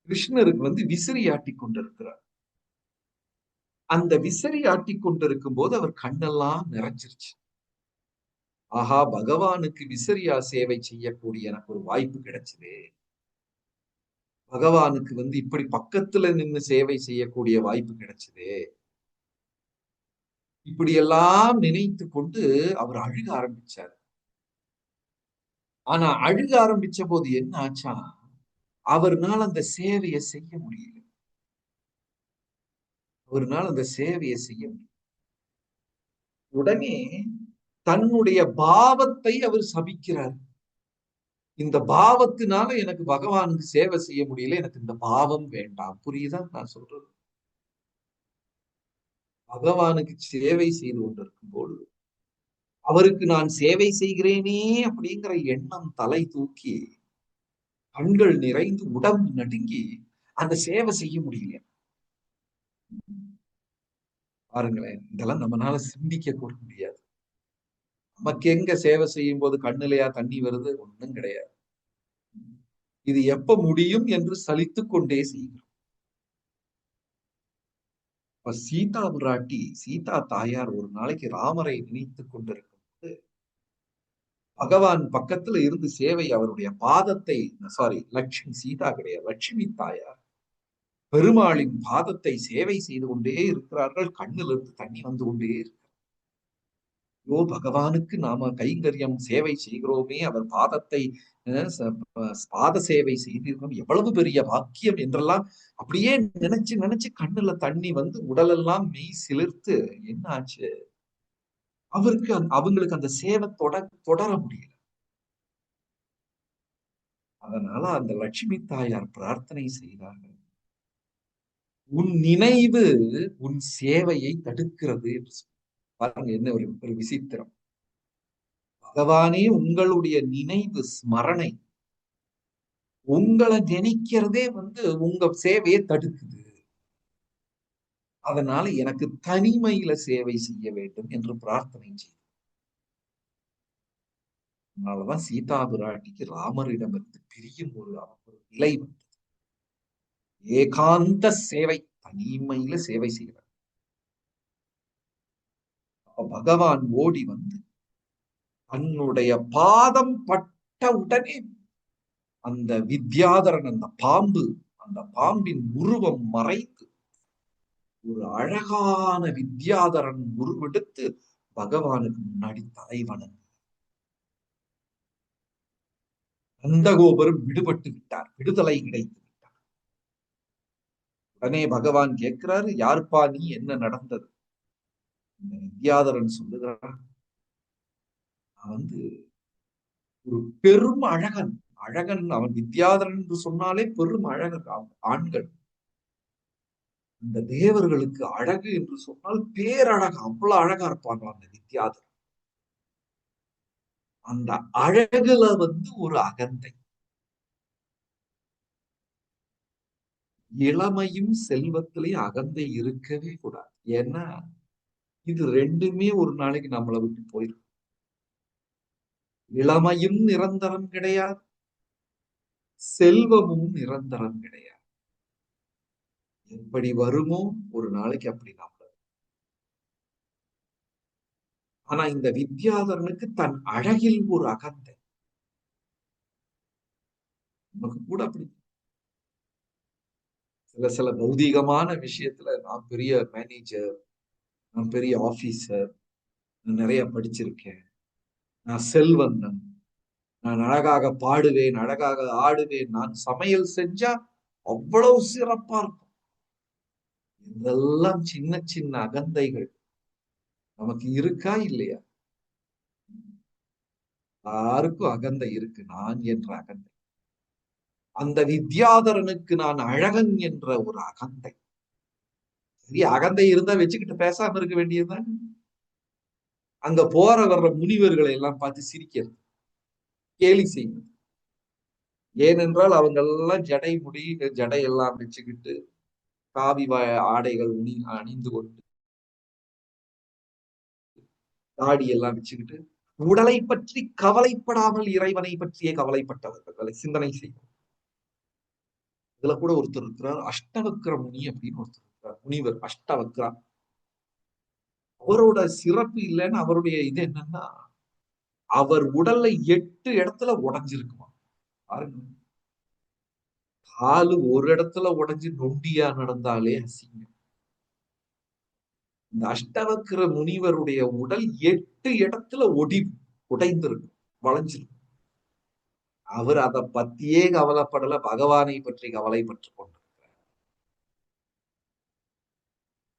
கிருஷ்ணருக்கு வந்து விசிறியாட்டி கொண்டிருக்கிறார். அந்த விசிறி ஆட்டி கொண்டிருக்கும் போது அவர் கண்ணெல்லாம் நிறைஞ்சிருச்சு. ஆஹா, பகவானுக்கு விசிறியா சேவை செய்யக்கூடிய எனக்கு ஒரு வாய்ப்பு கிடைச்சது. பகவானுக்கு வந்து இப்படி பக்கத்துல நின்று சேவை செய்யக்கூடிய வாய்ப்பு கிடைச்சது. இப்படி எல்லாம் நினைத்து கொண்டு அவர் அழுக ஆரம்பிச்சார். ஆனா அழுக ஆரம்பிச்ச போது என்ன ஆச்சா, அவர்னால அந்த சேவையை செய்ய முடியல. அவர்னால அந்த சேவையை செய்ய முடியல. உடனே தன்னுடைய பாவத்தை அவர் சபிக்கிறார். இந்த பாவத்தினால எனக்கு பகவானுக்கு சேவை செய்ய முடியல, எனக்கு இந்த பாவம் வேண்டாம். புரியுதா நான் சொல்றது? பகவானுக்கு சேவை செய்து கொண்டிருக்கும் போது அவருக்கு நான் சேவை செய்கிறேனே அப்படிங்கிற எண்ணம் தலை தூக்கி கண்கள் நிறைந்து உடம்பு நடுங்கி அந்த சேவை செய்ய முடியல. பாருங்களேன், இதெல்லாம் நம்மளால சிந்திக்க கூட முடியாது. நமக்கு எங்க சேவை செய்யும் போது கண்ணுலையா தண்ணி வருது? ஒண்ணும் கிடையாது. இது எப்ப முடியும் என்று சலித்துக் கொண்டே செய்கிறோம். இப்ப சீதா பிராட்டி, சீதா தாயார் ஒரு நாளைக்கு ராமரை நினைத்துக் கொண்டிருக்கும் போது பகவான் பக்கத்துல இருந்து சேவை, அவருடைய பாதத்தை, சாரி லட்சுமி, சீதா கிடையாது, லட்சுமி தாயார் பெருமாளின் பாதத்தை சேவை செய்து கொண்டே இருக்கிறார்கள். கண்ணிலிருந்து தண்ணி வந்து கொண்டே இருக்கு. ஐயோ, பகவானுக்கு நாம கைங்கரியம் சேவை செய்கிறோமே, அவர் பாதத்தை பாத சேவை செய்திருக்கோம், எவ்வளவு பெரிய பாக்கியம் என்றெல்லாம் அப்படியே நினைச்சு நினைச்சு கண்ணுல தண்ணி வந்து உடலெல்லாம் மெய் சிலிர்த்து என்ன ஆச்சு, அவங்களுக்கு அந்த சேவை தொடர முடியல. அதனால அந்த லட்சுமி தாயார் பிரார்த்தனை செய்தார்கள், உன் நினைவு உன் சேவையை தடுக்கிறது என்று. பாருங்க என்ன ஒரு விசித்திரம். பகவானே உங்களுடைய நினைவு ஸ்மரணை, உங்களை நினைக்கிறதே வந்து உங்க சேவையை தடுக்குது. அதனால எனக்கு தனிமையில சேவை செய்ய வேண்டும் என்று பிரார்த்தனை செய்தார். அதனாலதான் சீதா பிராட்டிக்கு ராமரிடமிருந்து பிரியும் ஒரு நிலை வந்தது. ஏகாந்த சேவை, தனிமையில சேவை செய்கிறார். பகவான் ஓடி வந்து தன்னுடைய பாதம் பட்ட உடனே அந்த வித்யாதரன், அந்த பாம்பு, அந்த பாம்பின் உருவம் மறைத்து ஒரு அழகான வித்யாதரன் உருவெடுத்து பகவானுக்கு முன்னாடி தலைவணன். நந்தகோபுரம் விடுபட்டு விட்டார், விடுதலை கிடைத்து விட்டார். உடனே பகவான் கேட்கிறாரு, யார்ப்பா நீ, என்ன நடந்தது? இந்த வித்யாதரன் சொல்லுகிறான், நான் வந்து ஒரு பெரும் அழகன். அழகன் அவன் வித்யாதரன் என்று சொன்னாலே பெரும் அழகன் ஆண்கள். இந்த தேவர்களுக்கு அழகு என்று சொன்னால் பேரழகு, அவ்வளவு அழகா இருப்பாங்க அந்த வித்யாதரன். அந்த அழகுல ஒரு அகந்தை. இளமையும் செல்வத்திலையும் அகந்தை இருக்கவே கூடாது. ஏன்னா இது ரெண்டுமே ஒரு நாளைக்கு நம்மளை விட்டு போயிடும். இளமையும் நிரந்தரம் கிடையாது, செல்வமும் நிரந்தரம் கிடையாது. எப்படி வருமோ ஒரு நாளைக்கு அப்படி நம்ம. ஆனா இந்த வித்யாதரனுக்கு தன் அழகில் ஒரு அகந்தை. நமக்கு கூட அப்படி சில சில பௌதீகமான விஷயத்துல நான் பெரிய மேனேஜர், நான் பெரிய ஆபீசர், நான் நிறைய படிச்சிருக்கேன், நான் செல்வந்தன், நான் அழகாக பாடுவேன், அழகாக ஆடுவேன், நான் சமையல் செஞ்சா அவ்வளவு சிறப்பா இருக்கும். இதெல்லாம் சின்ன சின்ன அகந்தைகள் நமக்கு இருக்கா இல்லையா? யாருக்கும் அகந்தை இருக்கு, நான் என்ற அகந்தை. அந்த வித்யாதரனுக்கு நான் அழகன் என்ற ஒரு அகந்தை. சரி, அகந்தை இருந்தா வச்சுக்கிட்டு பேசாம இருக்க வேண்டியதுதான். அங்க போற வர்ற முனிவர்களை எல்லாம் பார்த்து சிரிக்கிறது, கேலி செய்வது. ஏனென்றால் அவங்க எல்லாம் ஜடை முடி ஜடை எல்லாம் வச்சுக்கிட்டு காவி ஆடைகள் அணிந்து கொண்டு தாடி எல்லாம் வச்சுக்கிட்டு உடலை பற்றி கவலைப்படாமல் இறைவனை பற்றியே கவலைப்பட்டவர்களை சிந்தனை செய்யும். இதுல கூட ஒருத்தர் இருக்கிறார், அஷ்டவக்ர முனி அப்படின்னு ஒருத்தர் இருக்கிறார், முனிவர் அஷ்டவக்ரா. அவரோட சிறப்பு இல்லைன்னு அவருடைய இது என்னன்னா, அவர் உடல்ல 8 இடத்துல உடைஞ்சிருக்குமா பாருங்க. காலு ஒரு இடத்துல உடைஞ்சு நொண்டியா நடந்தாலே அசிங்கம். இந்த அஷ்டவக்ர முனிவருடைய உடல் 8 இடத்துல உடைந்திருக்கும், வளைஞ்சிருக்கும். அவர் அதை பத்தியே கவலைப்படல, பகவானை பற்றி கவலைப்பட்டுக் கொண்டிருக்கிறார்.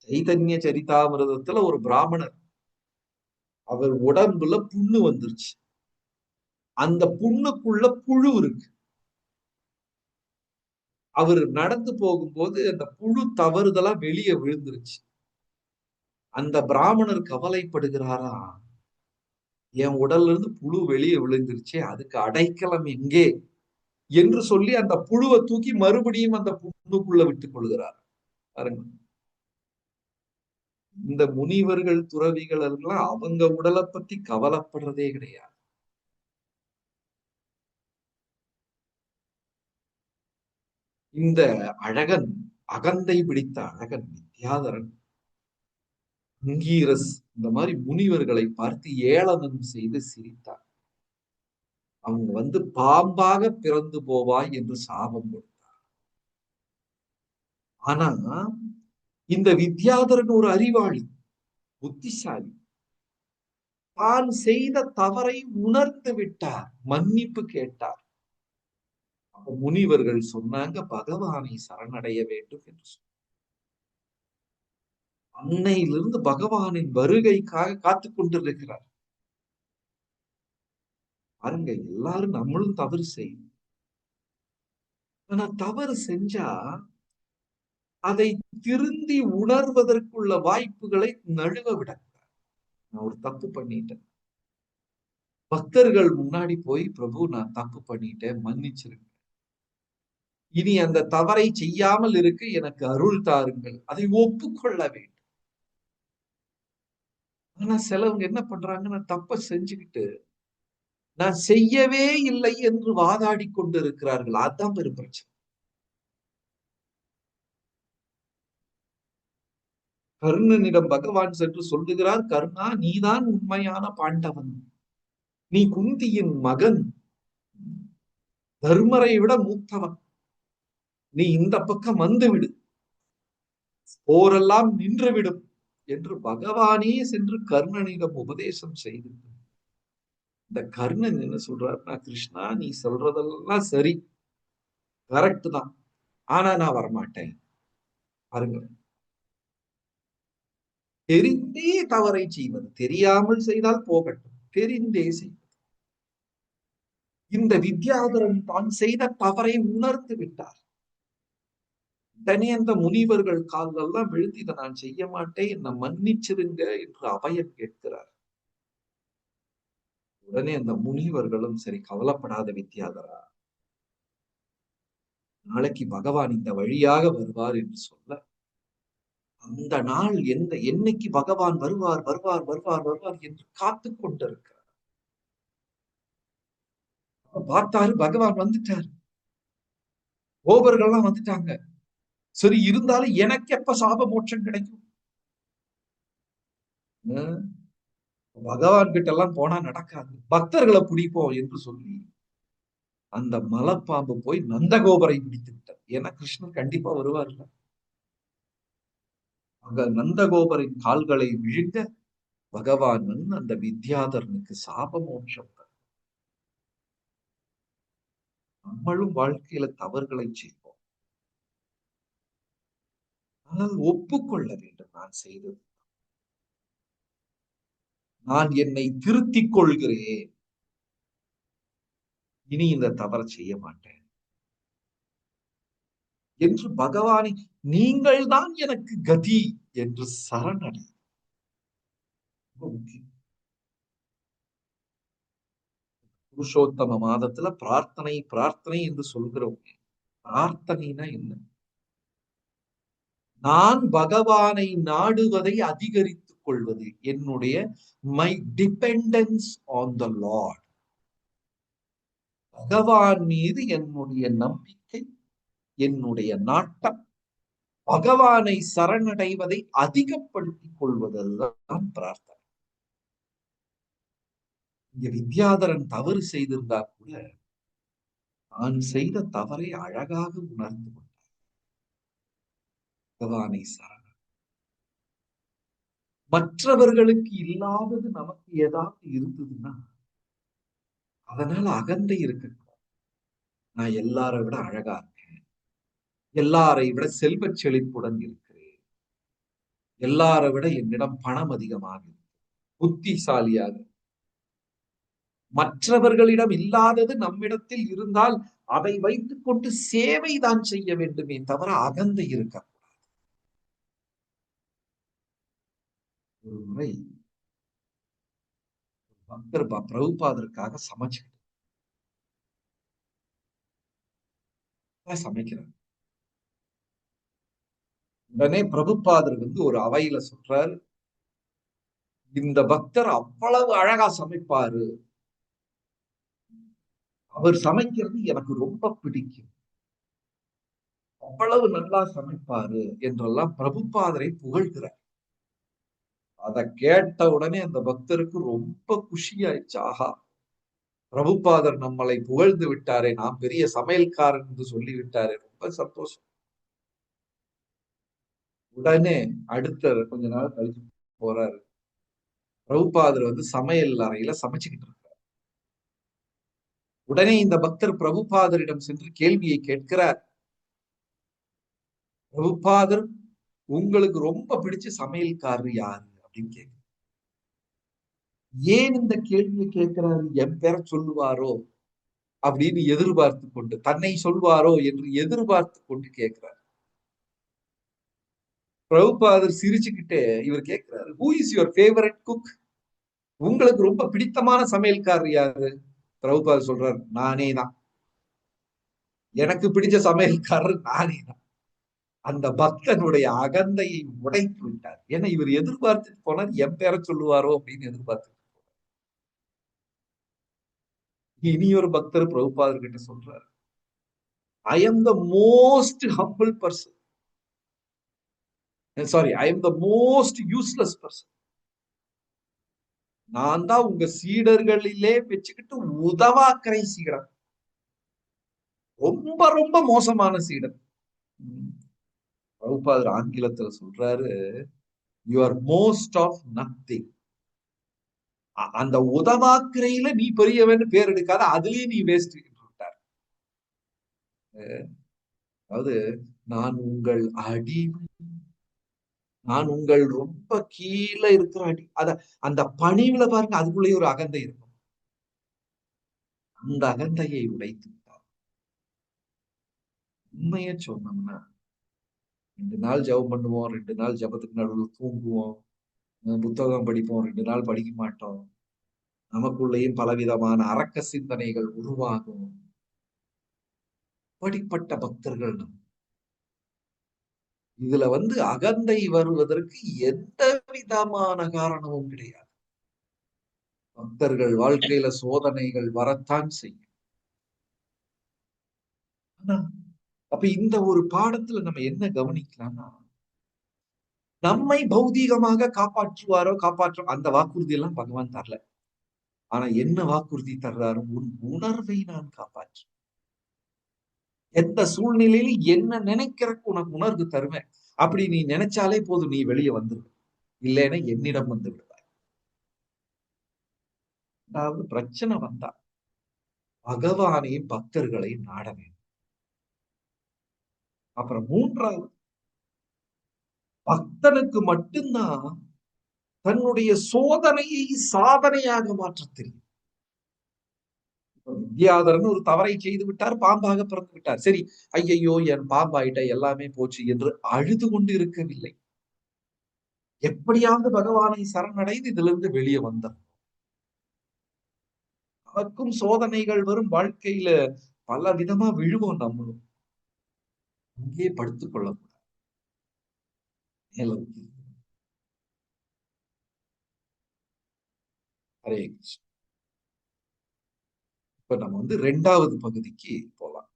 சைதன்ய சரிதாமிரதத்துல ஒரு பிராமணர், அவர் உடம்புல புண்ணு வந்துருச்சு, அந்த புண்ணுக்குள்ள புழு இருக்கு. அவர் நடந்து போகும்போது அந்த புழு தவறுதலா வெளியே விழுந்துருச்சு. அந்த பிராமணர் கவலைப்படுகிறாரா, என் உடல்ல இருந்து புழு வெளியே விழுந்துருச்சே, அதுக்கு அடைக்கலம் எங்கே என்று சொல்லி அந்த புழுவை தூக்கி மறுபடியும் அந்த புண்ணுக்குள்ள விட்டுக் கொள்கிறார். பாருங்க, இந்த முனிவர்கள் துறவிகள் எல்லாம் அவங்க உடலை பத்தி கவலைப்படுறதே கிடையாது. இந்த அழகன், அகந்தை பிடித்த அழகன் வித்யாதரன், அங்கீரஸ் இந்த மாதிரி முனிவர்களை பார்த்து ஏளனம் செய்து சிரித்தார். அவங்க பாம்பாக பிறந்து போவாய் என்று சாபம் கொடுத்தார். ஆனா இந்த வித்யாதரன் ஒரு அறிவாளி, புத்திசாலி. தான் செய்த தவறை உணர்ந்து விட்டார், மன்னிப்பு கேட்டார். அப்ப முனிவர்கள் சொன்னாங்க, பகவானை சரணடைய வேண்டும் என்று. அன்னையிலிருந்து பகவானின் வருகைக்காக காத்துக் கொண்டிருக்கிறார். பாருங்க, எல்லாரும் நம்மளும் தவறு செய்யும். ஆனா தவறு செஞ்சா அதை திருந்தி உணர்வதற்குள்ள வாய்ப்புகளை நழுவ விட. நான் ஒரு தப்பு பண்ணிட்டேன், பக்தர்கள் முன்னாடி போய் பிரபு நான் தப்பு பண்ணிட்டேன், மன்னிச்சிருங்க, இனி அந்த தவறை செய்யாமல் இருக்க எனக்கு அருள் தாருங்கள், அதை ஒப்புக்கொள்ள வேண்டும். ஆனா சிலவங்க என்ன பண்றாங்கன்னா, தப்ப செஞ்சுக்கிட்டு நான் செய்யவே இல்லை என்று வாதாடி கொண்டிருக்கிறார்கள். அதுதான் பெரும் பிரச்சனை. கர்ணனிடம் பகவான் சென்று சொல்லுகிறார், கர்ணா நீதான் உண்மையான பாண்டவன், நீ குந்தியின் மகன், தர்மரை விட மூத்தவன், நீ இந்த பக்கம் வந்துவிடு, போரெல்லாம் நின்றுவிடும் என்று பகவானே சென்று கர்ணனிடம் உபதேசம் செய்து. இந்த கர்ணன் என்ன சொல்றாருன்னா, கிருஷ்ணா நீ சொல்றதெல்லாம் சரி, கரெக்ட் தான், ஆனா நான் வரமாட்டேன். பாருங்க, தெரிந்தே தவறை செய்வது. தெரியாமல் செய்தால் போகட்டும், தெரிந்தே செய்வது. இந்த வித்யாதரன் தான் செய்த தவறை உணர்ந்து விட்டார். உடனே அந்த முனிவர்கள் காலெல்லாம் விழுந்து, இதை நான் செய்ய மாட்டேன், என்னை மன்னிச்சிருங்க என்று அபயம் கேட்கிறார். உடனே அந்த முனிவர்களும், சரி கவலைப்படாத வித்யாதரா, நாளைக்கு பகவான் இந்த வழியாக வருவார் என்று சொல்ல, அந்த நாள் என்னைக்கு பகவான் வருவார் வருவார் வருவார் வருவார் என்று காத்து கொண்டிருக்கிறார். பார்த்தாரு, பகவான் வந்துட்டார், கோபர்கள்லாம் வந்துட்டாங்க. சரி, இருந்தாலும் எனக்கு எப்ப சாப மோட்சம் கிடைக்கும்? பகவான் கிட்ட எல்லாம் போனா நடக்காது, பக்தர்களை பிடிப்போம் என்று சொல்லி அந்த மலைப்பாம்பு போய் நந்தகோபரை பிடித்து விட்டார். ஏன்னா கிருஷ்ணன் கண்டிப்பா வருவார்ல. அங்க நந்தகோபரின் கால்களை விழுங்க பகவான் வந்து அந்த வித்யாதரனுக்கு சாப மோட்சம். நம்மளும் வாழ்க்கையில தவறுகளை செய்வோம், ஆனால் ஒப்புக்கொள்ள வேண்டும், நான் செய்தது, நான் என்னை திருத்திக் கொள்கிறேன், இனி இந்த தவறை செய்ய மாட்டேன் என்று பகவானை, நீங்கள் தான் எனக்கு கதி என்று சரணடை. புருஷோத்தம மாதத்துல பிரார்த்தனை பிரார்த்தனை என்று சொல்கிறோம். பிரார்த்தனைனா என்ன? நான் பகவானை நாடுவதை அதிகரித்துக் கொள்வது, என்னுடைய my dependence on the Lord, பகவான் மீது என்னுடைய நம்பிக்கை, என்னுடைய நாட்டம், பகவானை சரணடைவதை அதிகப்படுத்திக் கொள்வதெல்லாம் பிரார்த்தனை. இங்க வித்யாதரன் தவறு செய்திருந்தா கூட நான் செய்த தவறை அழகாக உணர்ந்து கொண்டார். பகவானை சரண, மற்றவர்களுக்கு இல்லாதது நமக்கு ஏதாவது இருந்ததுன்னா அதனால அகந்தை இருக்கக்கூடாது. நான் எல்லாரை விட அழகா இருக்கேன், எல்லாரை விட செல்வச் செழிப்புடன் இருக்கிறேன், எல்லாரை விட என்னிடம் பணம் அதிகமாக இருக்கு, புத்திசாலியாக, மற்றவர்களிடம் இல்லாதது நம்மிடத்தில் இருந்தால் அதை வைத்துக் கொண்டு சேவை தான் செய்ய வேண்டுமே தவிர அகந்தை இருக்கக்கூடாது. ஒரு முறை பக்தர் பிரபுபாதருக்காக சமைக்கிறார். உடனே பிரபுபாதர் வந்து ஒரு அவையில சொல்றார், இந்த பக்தர் அவ்வளவு அழகா சமைப்பாரு, அவர் சமைக்கிறது எனக்கு ரொம்ப பிடிக்கும், அவ்வளவு நல்லா சமைப்பாரு என்றெல்லாம் பிரபுபாதரை புகழ்கிறார். அதை கேட்ட உடனே அந்த பக்தருக்கு ரொம்ப குஷியாயிடுச்சு. ஆஹா, பிரபுபாதர் நம்மளை புகழ்ந்து விட்டாரே, நாம் பெரிய சமையல்காரன் என்று சொல்லி விட்டாரே, ரொம்ப சந்தோஷம். உடனே அடுத்த கொஞ்ச நாள் கழிச்சு போறாரு, பிரபுபாதர் வந்து சமையல் அறையில சமைச்சுக்கிட்டு இருக்காரு. உடனே இந்த பக்தர் பிரபுபாதரிடம் சென்று கேள்வியை கேட்கிறார், பிரபுபாதர், உங்களுக்கு ரொம்ப பிடிச்ச சமையல்காரர் யாரு அப்படின்னு கேட்க. ஏன் இந்த கேள்வியை கேட்கிறாரு? என் பேரை சொல்லுவாரோ அப்படின்னு எதிர்பார்த்து கொண்டு, தன்னை சொல்வாரோ என்று எதிர்பார்த்து கொண்டு கேட்கிறார். பிரபுபாதர் சிரிச்சுக்கிட்டே இவர் கேட்கிறாரு, who is your favourite cook? உங்களுக்கு ரொம்ப பிடித்தமான சமையல்காரர் யாரு? பிரபுபாதர் சொல்றாரு, நானே தான், எனக்கு பிடிச்ச சமையல்காரர் நானே தான். அந்த பக்தனுடைய அகந்தையை உடைத்து விட்டார். ஏன்னா இவர் எதிர்பார்த்துட்டு போனார், என் பேரை சொல்லுவாரோ அப்படின்னு எதிர்பார்த்து. இனி ஒரு பக்தர் பிரபுபாதர் கிட்ட சொல்றாரு, I am the most humble person, sorry, I am the most useless person. நான் தான் உங்க சீடர்களிலே வச்சுக்கிட்டு உதவாக்கரை சீடன், ரொம்ப ரொம்ப மோசமான சீடன். பிரபுபாதர் ஆங்கிலத்துல சொல்றாரு, you are most of nothing. அந்த உதவாக்கிரையில நீ பெரியவன்னு பேர் எடுக்காத, அதுலயும் நீ வேஸ்ட் விட்டார். அதாவது, நான் உங்கள் அடிமை, நான் உங்கள் ரொம்ப கீழே இருக்கிற அந்த பணிவுல பாருங்க, அதுக்குள்ளேயே ஒரு அகந்தை இருக்கும். அந்த அகந்தையை உடைத்து விட்டார். உண்மையை சொன்னோம்னா 2 நாள் ஜெபம் பண்ணுவோம், 2 நாள் ஜெபத்துக்கு நடுவுல தூங்குவோம், புத்தகம் படிப்போம், 2 நாள் படிக்க மாட்டோம். நமக்குள்ளேயும் பலவிதமான அரக்க சிந்தனைகள் உருவாகும். அப்படிப்பட்ட பக்தர்கள் இதுல அகந்தை வருவதற்கு எந்த விதமான காரணமும் கிடையாது. பக்தர்கள் வாழ்க்கையில சோதனைகள் வரத்தான் செய்யும். அப்ப இந்த ஒரு பாடத்துல நம்ம என்ன கவனிக்கலாம்னா, நம்மை பௌதீகமாக காப்பாற்ற அந்த வாக்குறுதி எல்லாம் பகவான் தரல. ஆனா என்ன வாக்குறுதி தர்றாரு? உன் உணர்வை நான் காப்பாற்று. எந்த சூழ்நிலையில என்ன நினைக்கிறக்கு உனக்கு உணர்வு தருவேன். அப்படி நீ நினைச்சாலே போதும், நீ வெளியே வந்துரு. இல்லைன்னா என்னிடம் வந்து விடுவாய். அதாவது பிரச்சனை வந்தா பகவானே பக்தர்களை நாட வேண்டும். அப்புறம் 3வது, பக்தனுக்கு மட்டும்தான் தன்னுடைய சோதனையை சாதனையாக மாற்ற தெரியும். வித்யாதரன் ஒரு தவறை செய்து விட்டார், பாம்பாக பிறந்து விட்டார். சரி, ஐயையோ என் பாம்பாயிட்ட எல்லாமே போச்சு என்று அழுது கொண்டு இருக்கவில்லை. எப்படியாவது பகவானை சரணடைந்து இதிலிருந்து வெளியே வந்தார். நமக்கும் சோதனைகள் வரும், வாழ்க்கையில பல விதமா விழுவோம். நம்மளும் அங்கே படுத்துக் கொள்ளக்கூடாது. ஹரே கிருஷ்ணா. இப்ப நம்ம 2வது பகுதிக்கு போலாம்.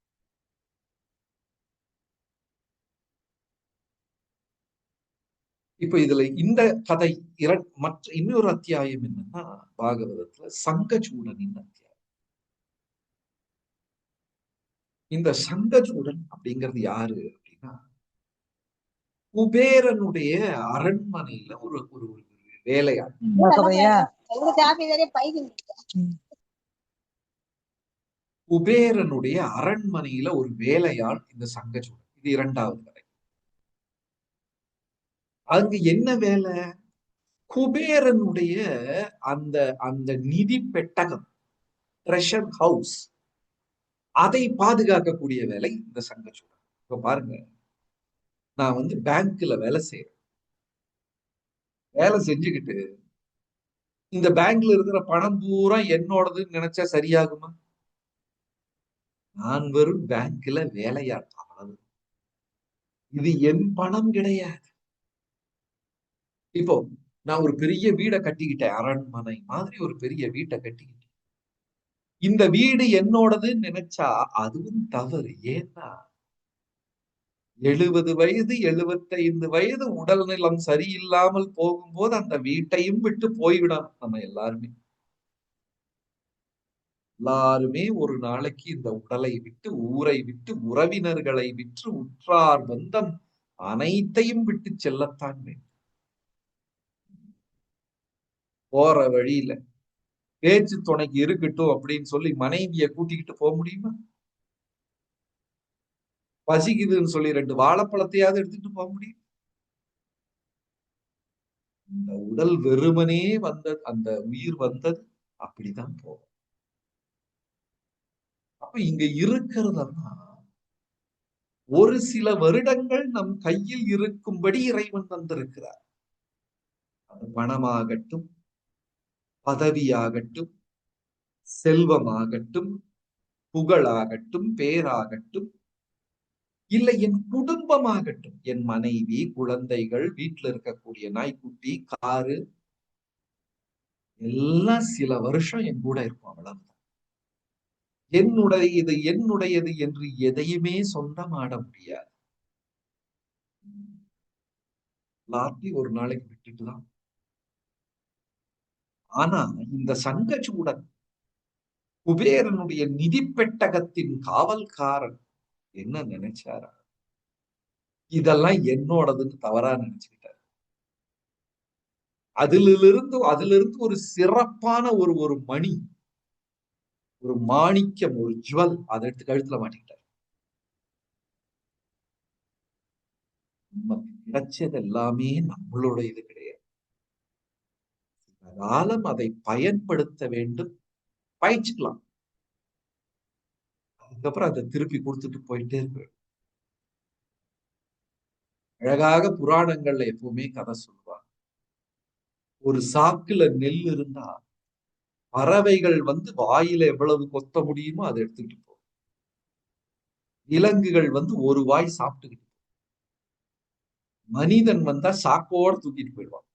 இப்ப இதுல இந்த கதை மற்ற இன்னொரு அத்தியாயம் என்னன்னா, பாகவதத்துல சங்கச்சூடனின் அத்தியாயம். இந்த சங்கச்சூடன் அப்படிங்கிறது யாரு அப்படின்னா, குபேரனுடைய அரண்மனையில ஒரு ஒரு வேலையாள். குபேரனுடைய அரண்மனையில ஒரு வேலையாள் இந்த சங்கச்சூடன். இது 2வது கதை. அங்கு என்ன வேலை? குபேரனுடைய அந்த அந்த நிதி பெட்டகம், ட்ரெஷர் ஹவுஸ், அதை பாதுகாக்கக்கூடிய வேலை இந்த சங்கச்சூடன். இப்ப பாருங்க, நான் பேங்க்ல வேலை செய்யறேன். வேலை செஞ்சுக்கிட்டு இந்த பேங்க்ல இருக்கிற பணம் பூரா என்னோடதுன்னு நினைச்சா சரியாகுமா? நான் வெறும் பேங்க்ல வேலையாள், அவ்வளவு. இது என் பணம் கிடையாது. இப்போ நான் ஒரு பெரிய வீடை கட்டிக்கிட்டேன், அரண்மனை மாதிரி ஒரு பெரிய வீட்டை கட்டிக்கிட்டேன். இந்த வீடு என்னோடதுன்னு நினைச்சா அதுவும் தவறு. ஏன்னா 70 வயது 75 வயது உடல் நலம் சரியில்லாமல் போகும்போது அந்த வீட்டையும் விட்டு போய்விடும். நம்ம எல்லாருமே ஒரு நாளைக்கு இந்த உடலை விட்டு, ஊரை விட்டு, உறவினர்களை விட்டு, உற்றார் பந்தம் அனைத்தையும் விட்டு செல்லத்தான் வேண்டும். போற வழியில பேச்சு துணைக்கு இருக்கட்டும் அப்படின்னு சொல்லி மனைவியை கூட்டிக்கிட்டு போக முடியுமா? பசிக்குதுன்னு சொல்லி 2 வாழைப்பழத்தையாவது எடுத்துட்டு போக முடியும்? இந்த உடல் வெறுமனே வந்தது, அந்த உயிர் வந்தது அப்படிதான் போகும். அப்ப இங்க இருக்கிறதெல்லாம் ஒரு சில வருடங்கள் நம் கையில் இருக்கும்படி இறைவன் தந்திருக்கிறார். அது பணமாகட்டும், பதவியாகட்டும், செல்வமாகட்டும், புகழாகட்டும், பேராகட்டும், இல்லை என் குடும்பமாகட்டும், என் மனைவி, குழந்தைகள், வீட்டுல இருக்கக்கூடிய நாய்க்குட்டி, காரு எல்லாம் சில வருஷம் என் கூட இருக்கும், அவ்வளவுதான். என்னுடையது என்னுடையது என்று எதையுமே சொந்தமாட முடியாது. எல்லாத்தையும் ஒரு நாளைக்கு விட்டுட்டுதான். ஆனா இந்த சங்கச்சூடன் குபேரனுடைய நிதி பெட்டகத்தின் காவல்காரன் என்ன நினைச்சாரா? இதெல்லாம் என்னோடதுன்னு தவறா நினைச்சுக்கிட்டார். அதிலிருந்து ஒரு சிறப்பான ஒரு மணி, ஒரு மாணிக்கம், ஒரு ஜுவல் அதை எடுத்து கழுத்துல மாட்டிக்கிட்டார். கிடைச்சது எல்லாமே நம்மளோட இது கிடையாது. காலம் அதை பயன்படுத்த வேண்டும், பயிற்சிக்கலாம். அதுக்கப்புறம் அதை திருப்பி கொடுத்துட்டு போயிட்டே இருக்க. அழகாக புராணங்கள்ல எப்பவுமே கதை சொல்லுவாங்க. ஒரு சாக்குல நெல் இருந்தா பறவைகள் வந்து வாயில எவ்வளவு கொத்த முடியுமோ அதை எடுத்துக்கிட்டு போகும். விலங்குகள் வந்து ஒரு வாய் சாப்பிட்டுக்கிட்டு, மனிதன் வந்தா சாக்கோட தூக்கிட்டு போயிடுவான்.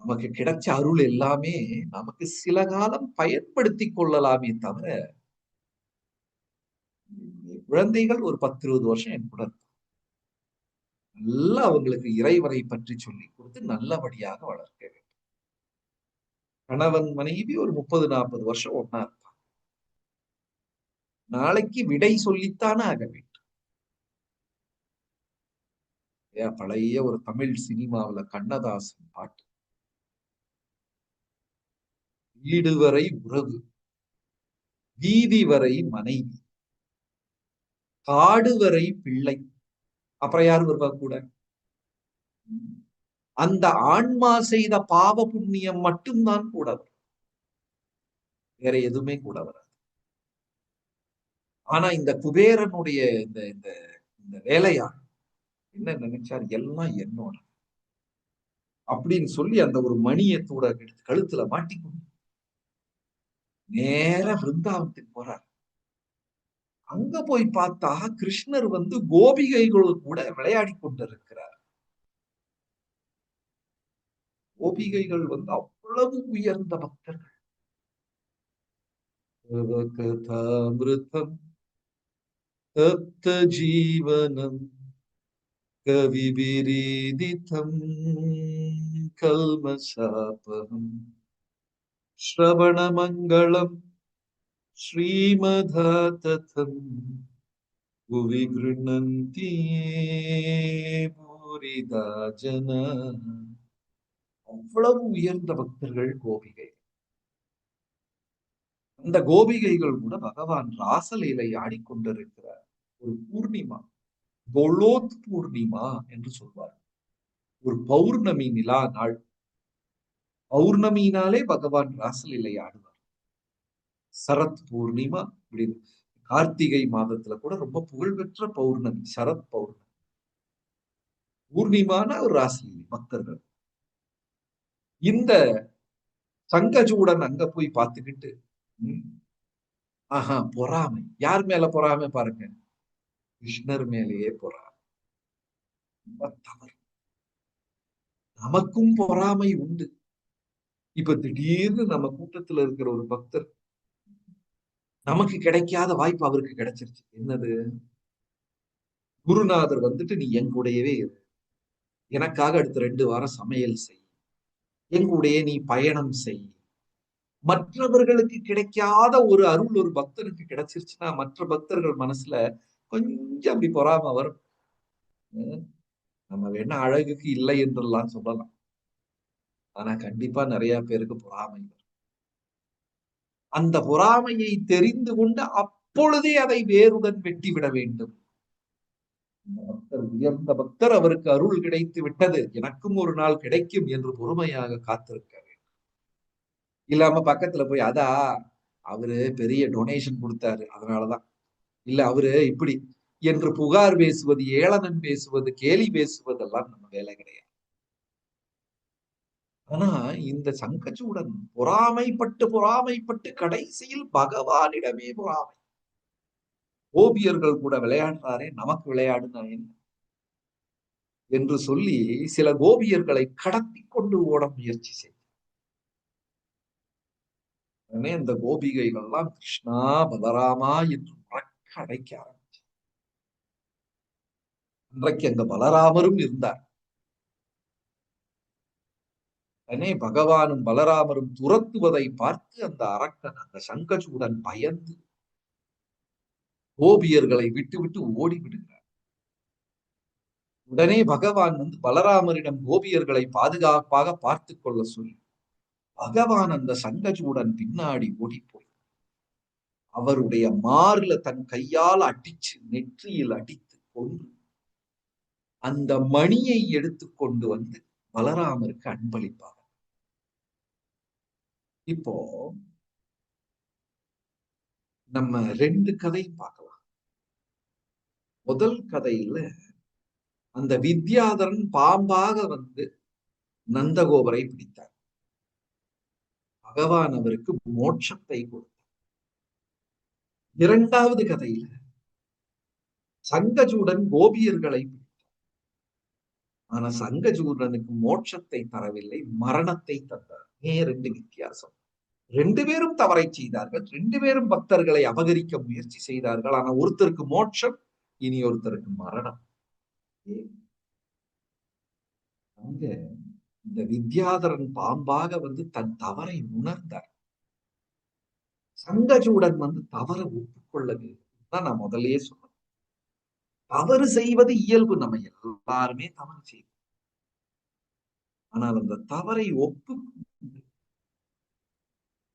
நமக்கு கிடைச்ச அருள் எல்லாமே நமக்கு சில காலம் பயன்படுத்தி கொள்ளலாமே தவிர, குழந்தைகள் ஒரு 10-20 வருஷம் என் கூட நல்லா அவங்களுக்கு இறைவனை பற்றி சொல்லி கொடுத்து நல்லபடியாக வளர்க்க வேண்டும். கணவன் மனைவி ஒரு 30-40 வருஷம் ஒன்னா இருப்பாங்க. நாளைக்கு விடை சொல்லித்தானே ஆக வேண்டும். பழைய ஒரு தமிழ் சினிமாவுல கண்ணதாசன் பாட்டு, வீடு வரை உறவு, வீதி வரை மனைவி, காடு வரை பிள்ளை, அப்புறம் யாரு வருவா கூட? அந்த ஆன்மா செய்த பாவ புண்ணியம் மட்டும்தான் கூட வரும், வேற எதுவுமே கூட வராது. ஆனா இந்த குபேரனுடைய இந்த இந்த இந்த வேலையாள் என்ன நினைச்சார், எல்லாம் என்னோட அப்படின்னு சொல்லி அந்த ஒரு மணியத்தோட கழுத்துல மாட்டிக்கொண்டு நேர விருந்தாவனத்துக்கு போறார். அங்க போய் பார்த்தா கிருஷ்ணர் வந்து கோபிகைகளோடு கூட விளையாடி கொண்டிருக்கிறார். கோபிகைகள் வந்து அவ்வளவு உயர்ந்த பக்தர்கள். கதாமிருதம் தப்த ஜீவனம் கவி விரீதிதம் கல்மஷாபகம் ஸ்ரவணமங்களம் ஸ்ரீமதாததம் புவி கிருணந்தி பூரிதா ஜன. அவ்வளவு உயர்ந்த பக்தர்கள் கோபிகை. அந்த கோபிகைகள் கூட பகவான் ராசலீலை ஆடிக்கொண்டிருக்கிறார். ஒரு பூர்ணிமா, கோலோத் பூர்ணிமா என்று சொல்வார். ஒரு பௌர்ணமி நிலா நாள். பௌர்ணமியினாலே பகவான் ராசலீலை ஆடுவார். சரத் பூர்ணிமா அப்படின்னு கார்த்திகை மாதத்துல கூட ரொம்ப புகழ்பெற்ற பௌர்ணமி சரத் பௌர்ணமி. பூர்ணிமான ஒரு ராசலீலை பக்தர்கள். இந்த சங்கஜூடன் அங்க போய் பார்த்துக்கிட்டு, ஆஹா பொறாமை. யார் மேல பொறாமை பாருங்க, கிருஷ்ணர் மேலேயே பொறாமை. தவறு. நமக்கும் பொறாமை உண்டு. இப்ப திடீர்னு நம்ம கூட்டத்துல இருக்கிற ஒரு பக்தர், நமக்கு கிடைக்காத வாய்ப்பு அவருக்கு கிடைச்சிருச்சு. என்னது? குருநாதர் வந்துட்டு நீ என் கூடவே இரு, எனக்காக அடுத்த 2 வாரம் சமையல் செய், என் கூடயே நீ பயணம் செய். மற்றவர்களுக்கு கிடைக்காத ஒரு அருள் ஒரு பக்தனுக்கு கிடைச்சிருச்சுன்னா மற்ற பக்தர்கள் மனசுல கொஞ்சம் அப்படி பொறாம வரும். நம்ம வேணா அழகுக்கு இல்லை என்றெல்லாம் சொல்லலாம், ஆனா கண்டிப்பா நிறைய பேருக்கு பொறாமை வரும். அந்த பொறாமையை தெரிந்து கொண்டு அப்பொழுதே அதை வேருடன் வெட்டிவிட வேண்டும். பக்தர் உயர்ந்த பக்தர், அவருக்கு அருள் கிடைத்து விட்டது, எனக்கும் ஒரு நாள் கிடைக்கும் என்று பொறுமையாக காத்திருக்க வேண்டும். இல்லாம பக்கத்துல போய் அதா அவரு பெரிய டொனேஷன் கொடுத்தாரு அதனாலதான், இல்ல அவரு இப்படி என்று புகார் பேசுவது, ஏளனம் பேசுவது, கேலி பேசுவதெல்லாம் நம்ம வேலை கிடையாது. ஆனா இந்த சங்கச்சூடன் பொறாமைப்பட்டு கடைசியில் பகவானிடமே பொறாமை. கோபியர்கள் கூட விளையாடுறாரே, நமக்கு விளையாடுனா என்ன என்று சொல்லி சில கோபியர்களை கடத்தி கொண்டு ஓட முயற்சி செய்தார். இந்த கோபிகைகள் எல்லாம் கிருஷ்ணா பலராமா என்று உறக்க அடைக்க ஆரம்பிச்சு. அன்றைக்கு அங்க பலராமரும் இருந்தார். பகவானும் பலராமரும் துரத்துவதை பார்த்து அந்த அரக்கன், அந்த சங்கச்சூடன் பயந்து கோபியர்களை விட்டு விட்டு ஓடி விடுகிறார். உடனே பகவான் வந்து பலராமரிடம் கோபியர்களை பாதுகாப்பாக பார்த்து கொள்ள சொல்லி பகவான் அந்த சங்கச்சூடன் பின்னாடி ஓடி போய் அவருடைய மார்ல தன் கையால் அடிச்சு, நெற்றியில் அடித்து கொன்று அந்த மணியை எடுத்துக்கொண்டு வந்து பலராமருக்கு அன்பளிப்பாங்க. இப்போ நம்ம 2 கதை பார்க்கலாம். முதல் கதையில அந்த வித்யாதரன் பாம்பாக வந்து நந்தகோபரை பிடித்தார். பகவான் அவருக்கு மோட்சத்தை கொடுத்தார். 2வது கதையில சங்கஜூடன் கோபியர்களை பிடித்தார். ஆனா சங்கஜூடனுக்கு மோட்சத்தை தரவில்லை, மரணத்தை தந்தார். ஏன் 2 வித்தியாசம்? 2 பேரும் தவறை செய்தார்கள். 2 பேரும் பக்தர்களை அபகரிக்க முயற்சி செய்தார்கள். ஆனா ஒருத்தருக்கு மோட்சம், இனி ஒருத்தருக்கு மரணம். அங்க இந்த வித்யாதரன் பாம்பாக வந்து தன் தவறை உணர்ந்தார். சங்கஜூடன் வந்து தவறை ஒப்புக்கொள்ளவில்லை. நான் முதல்லயே சொன்னேன். தவறு செய்வது இயல்பு, நம்ம எல்லாருமே தவறு செய்வோம். ஆனால் அந்த தவறை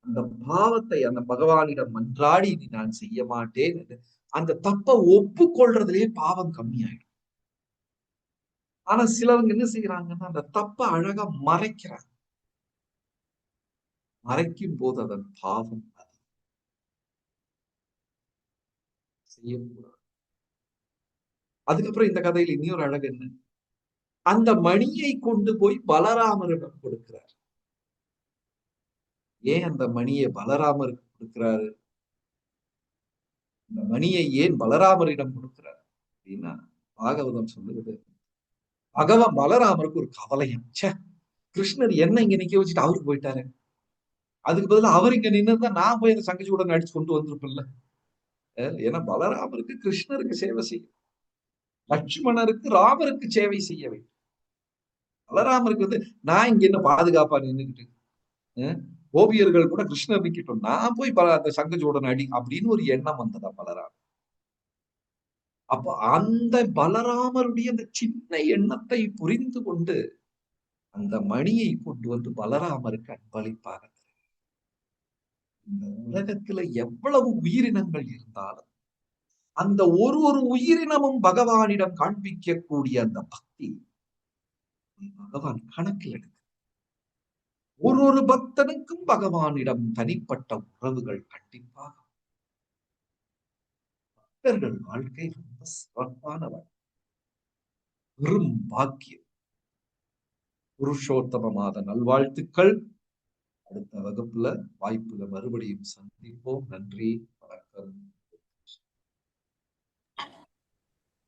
அந்த பாவத்தை அந்த பகவானிடம் மன்றாடி நான் செய்ய மாட்டேன், அந்த தப்பை ஒப்புக்கொள்றதுலயே பாவம் கம்மியாயிடும். ஆனா சிலவங்க என்ன செய்யறாங்கன்னா அந்த தப்ப அழகா மறைக்கிறாங்க. மறைக்கும் போது அதன் பாவம் செய்யக்கூடாது. அதுக்கப்புறம் இந்த கதையில இன்னொரு அழகு என்ன, அந்த மணியை கொண்டு போய் பலராமரிடம் கொடுக்கிறார். ஏன் அந்த மணியை பலராமருக்கு கொடுக்கிறாரு? இந்த மணியை ஏன் பலராமரிடம் கொடுக்கிறார் அப்படின்னா, பாகவதம் சொல்லுகிறது, பலராமருக்கு ஒரு கவலையம். கிருஷ்ணர் என்ன இங்க நிக்க வச்சுட்டு அவருக்கு போயிட்டாரு, அதுக்கு பதிலா அவர் இங்க நின்னுதான் நான் போய் அந்த சங்கஜூடன் அடிச்சு கொண்டு வந்திருப்பேன்ல. ஏன்னா பலராமருக்கு கிருஷ்ணருக்கு சேவை செய்யும், லட்சுமணருக்கு ராமருக்கு சேவை செய்ய வேண்டும். பலராமருக்கு வந்து நான் இங்க என்ன பாதுகாப்பா நின்றுகிட்டு, கோபியர்கள் கூட கிருஷ்ணர் நிக்கட்டும், நான் போய் அந்த சங்கஜூடன் அடி அப்படின்னு ஒரு எண்ணம் வந்ததா பலராமர். அப்ப அந்த பலராமருடைய அந்த சின்ன எண்ணத்தை புரிந்து கொண்டு அந்த மணியை கொண்டு வந்து பலராமருக்கு அன்பளிப்பாக. இந்த உலகத்துல எவ்வளவு உயிரினங்கள் இருந்தாலும் அந்த ஒரு உயிரினமும் பகவானிடம் காண்பிக்கக்கூடிய அந்த பக்தி பகவான் கணக்கில் எடுக்க. ஒரு பக்தனுக்கும் பகவானிடம் தனிப்பட்ட உறவுகள் கண்டிப்பாக. பக்தர்கள் வாழ்க்கை ரொம்ப சிறப்பான வாழ்க்கை, பெரும் பாக்கியம். புருஷோத்தம மாத நல்வாழ்த்துக்கள். அடுத்த வகுப்புல வாய்ப்புல மறுபடியும் சந்திப்போம். நன்றி, வணக்கம்.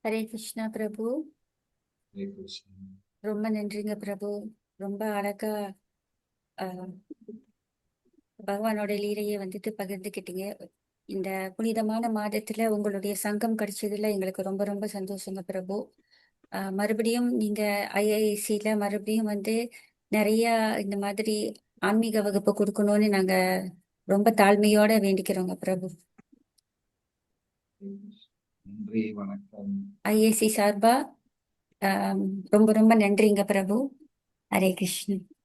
ஹரே கிருஷ்ணா பிரபு. ஹரே கிருஷ்ணா. ரொம்ப நன்றிங்க பிரபு. ரொம்ப அழகா பகவானோட லீலையை வந்துட்டு பகிர்ந்துக்கிட்டீங்க. இந்த புனிதமான மாதத்துல உங்களுடைய சங்கம் கிடைச்சதுல எங்களுக்கு ரொம்ப ரொம்ப சந்தோஷங்க பிரபு. மறுபடியும் நீங்க ஐஐசில மறுபடியும் வந்து நிறைய இந்த மாதிரி ஆன்மீக வகுப்பு கொடுக்கணும்னு நாங்க ரொம்ப தாழ்மையோட வேண்டிக்கிறோங்க பிரபு. நன்றி, வணக்கம். ஐஏசி சார்பா ரொம்ப ரொம்ப நன்றிங்க பிரபு. ஹரே கிருஷ்ணன்.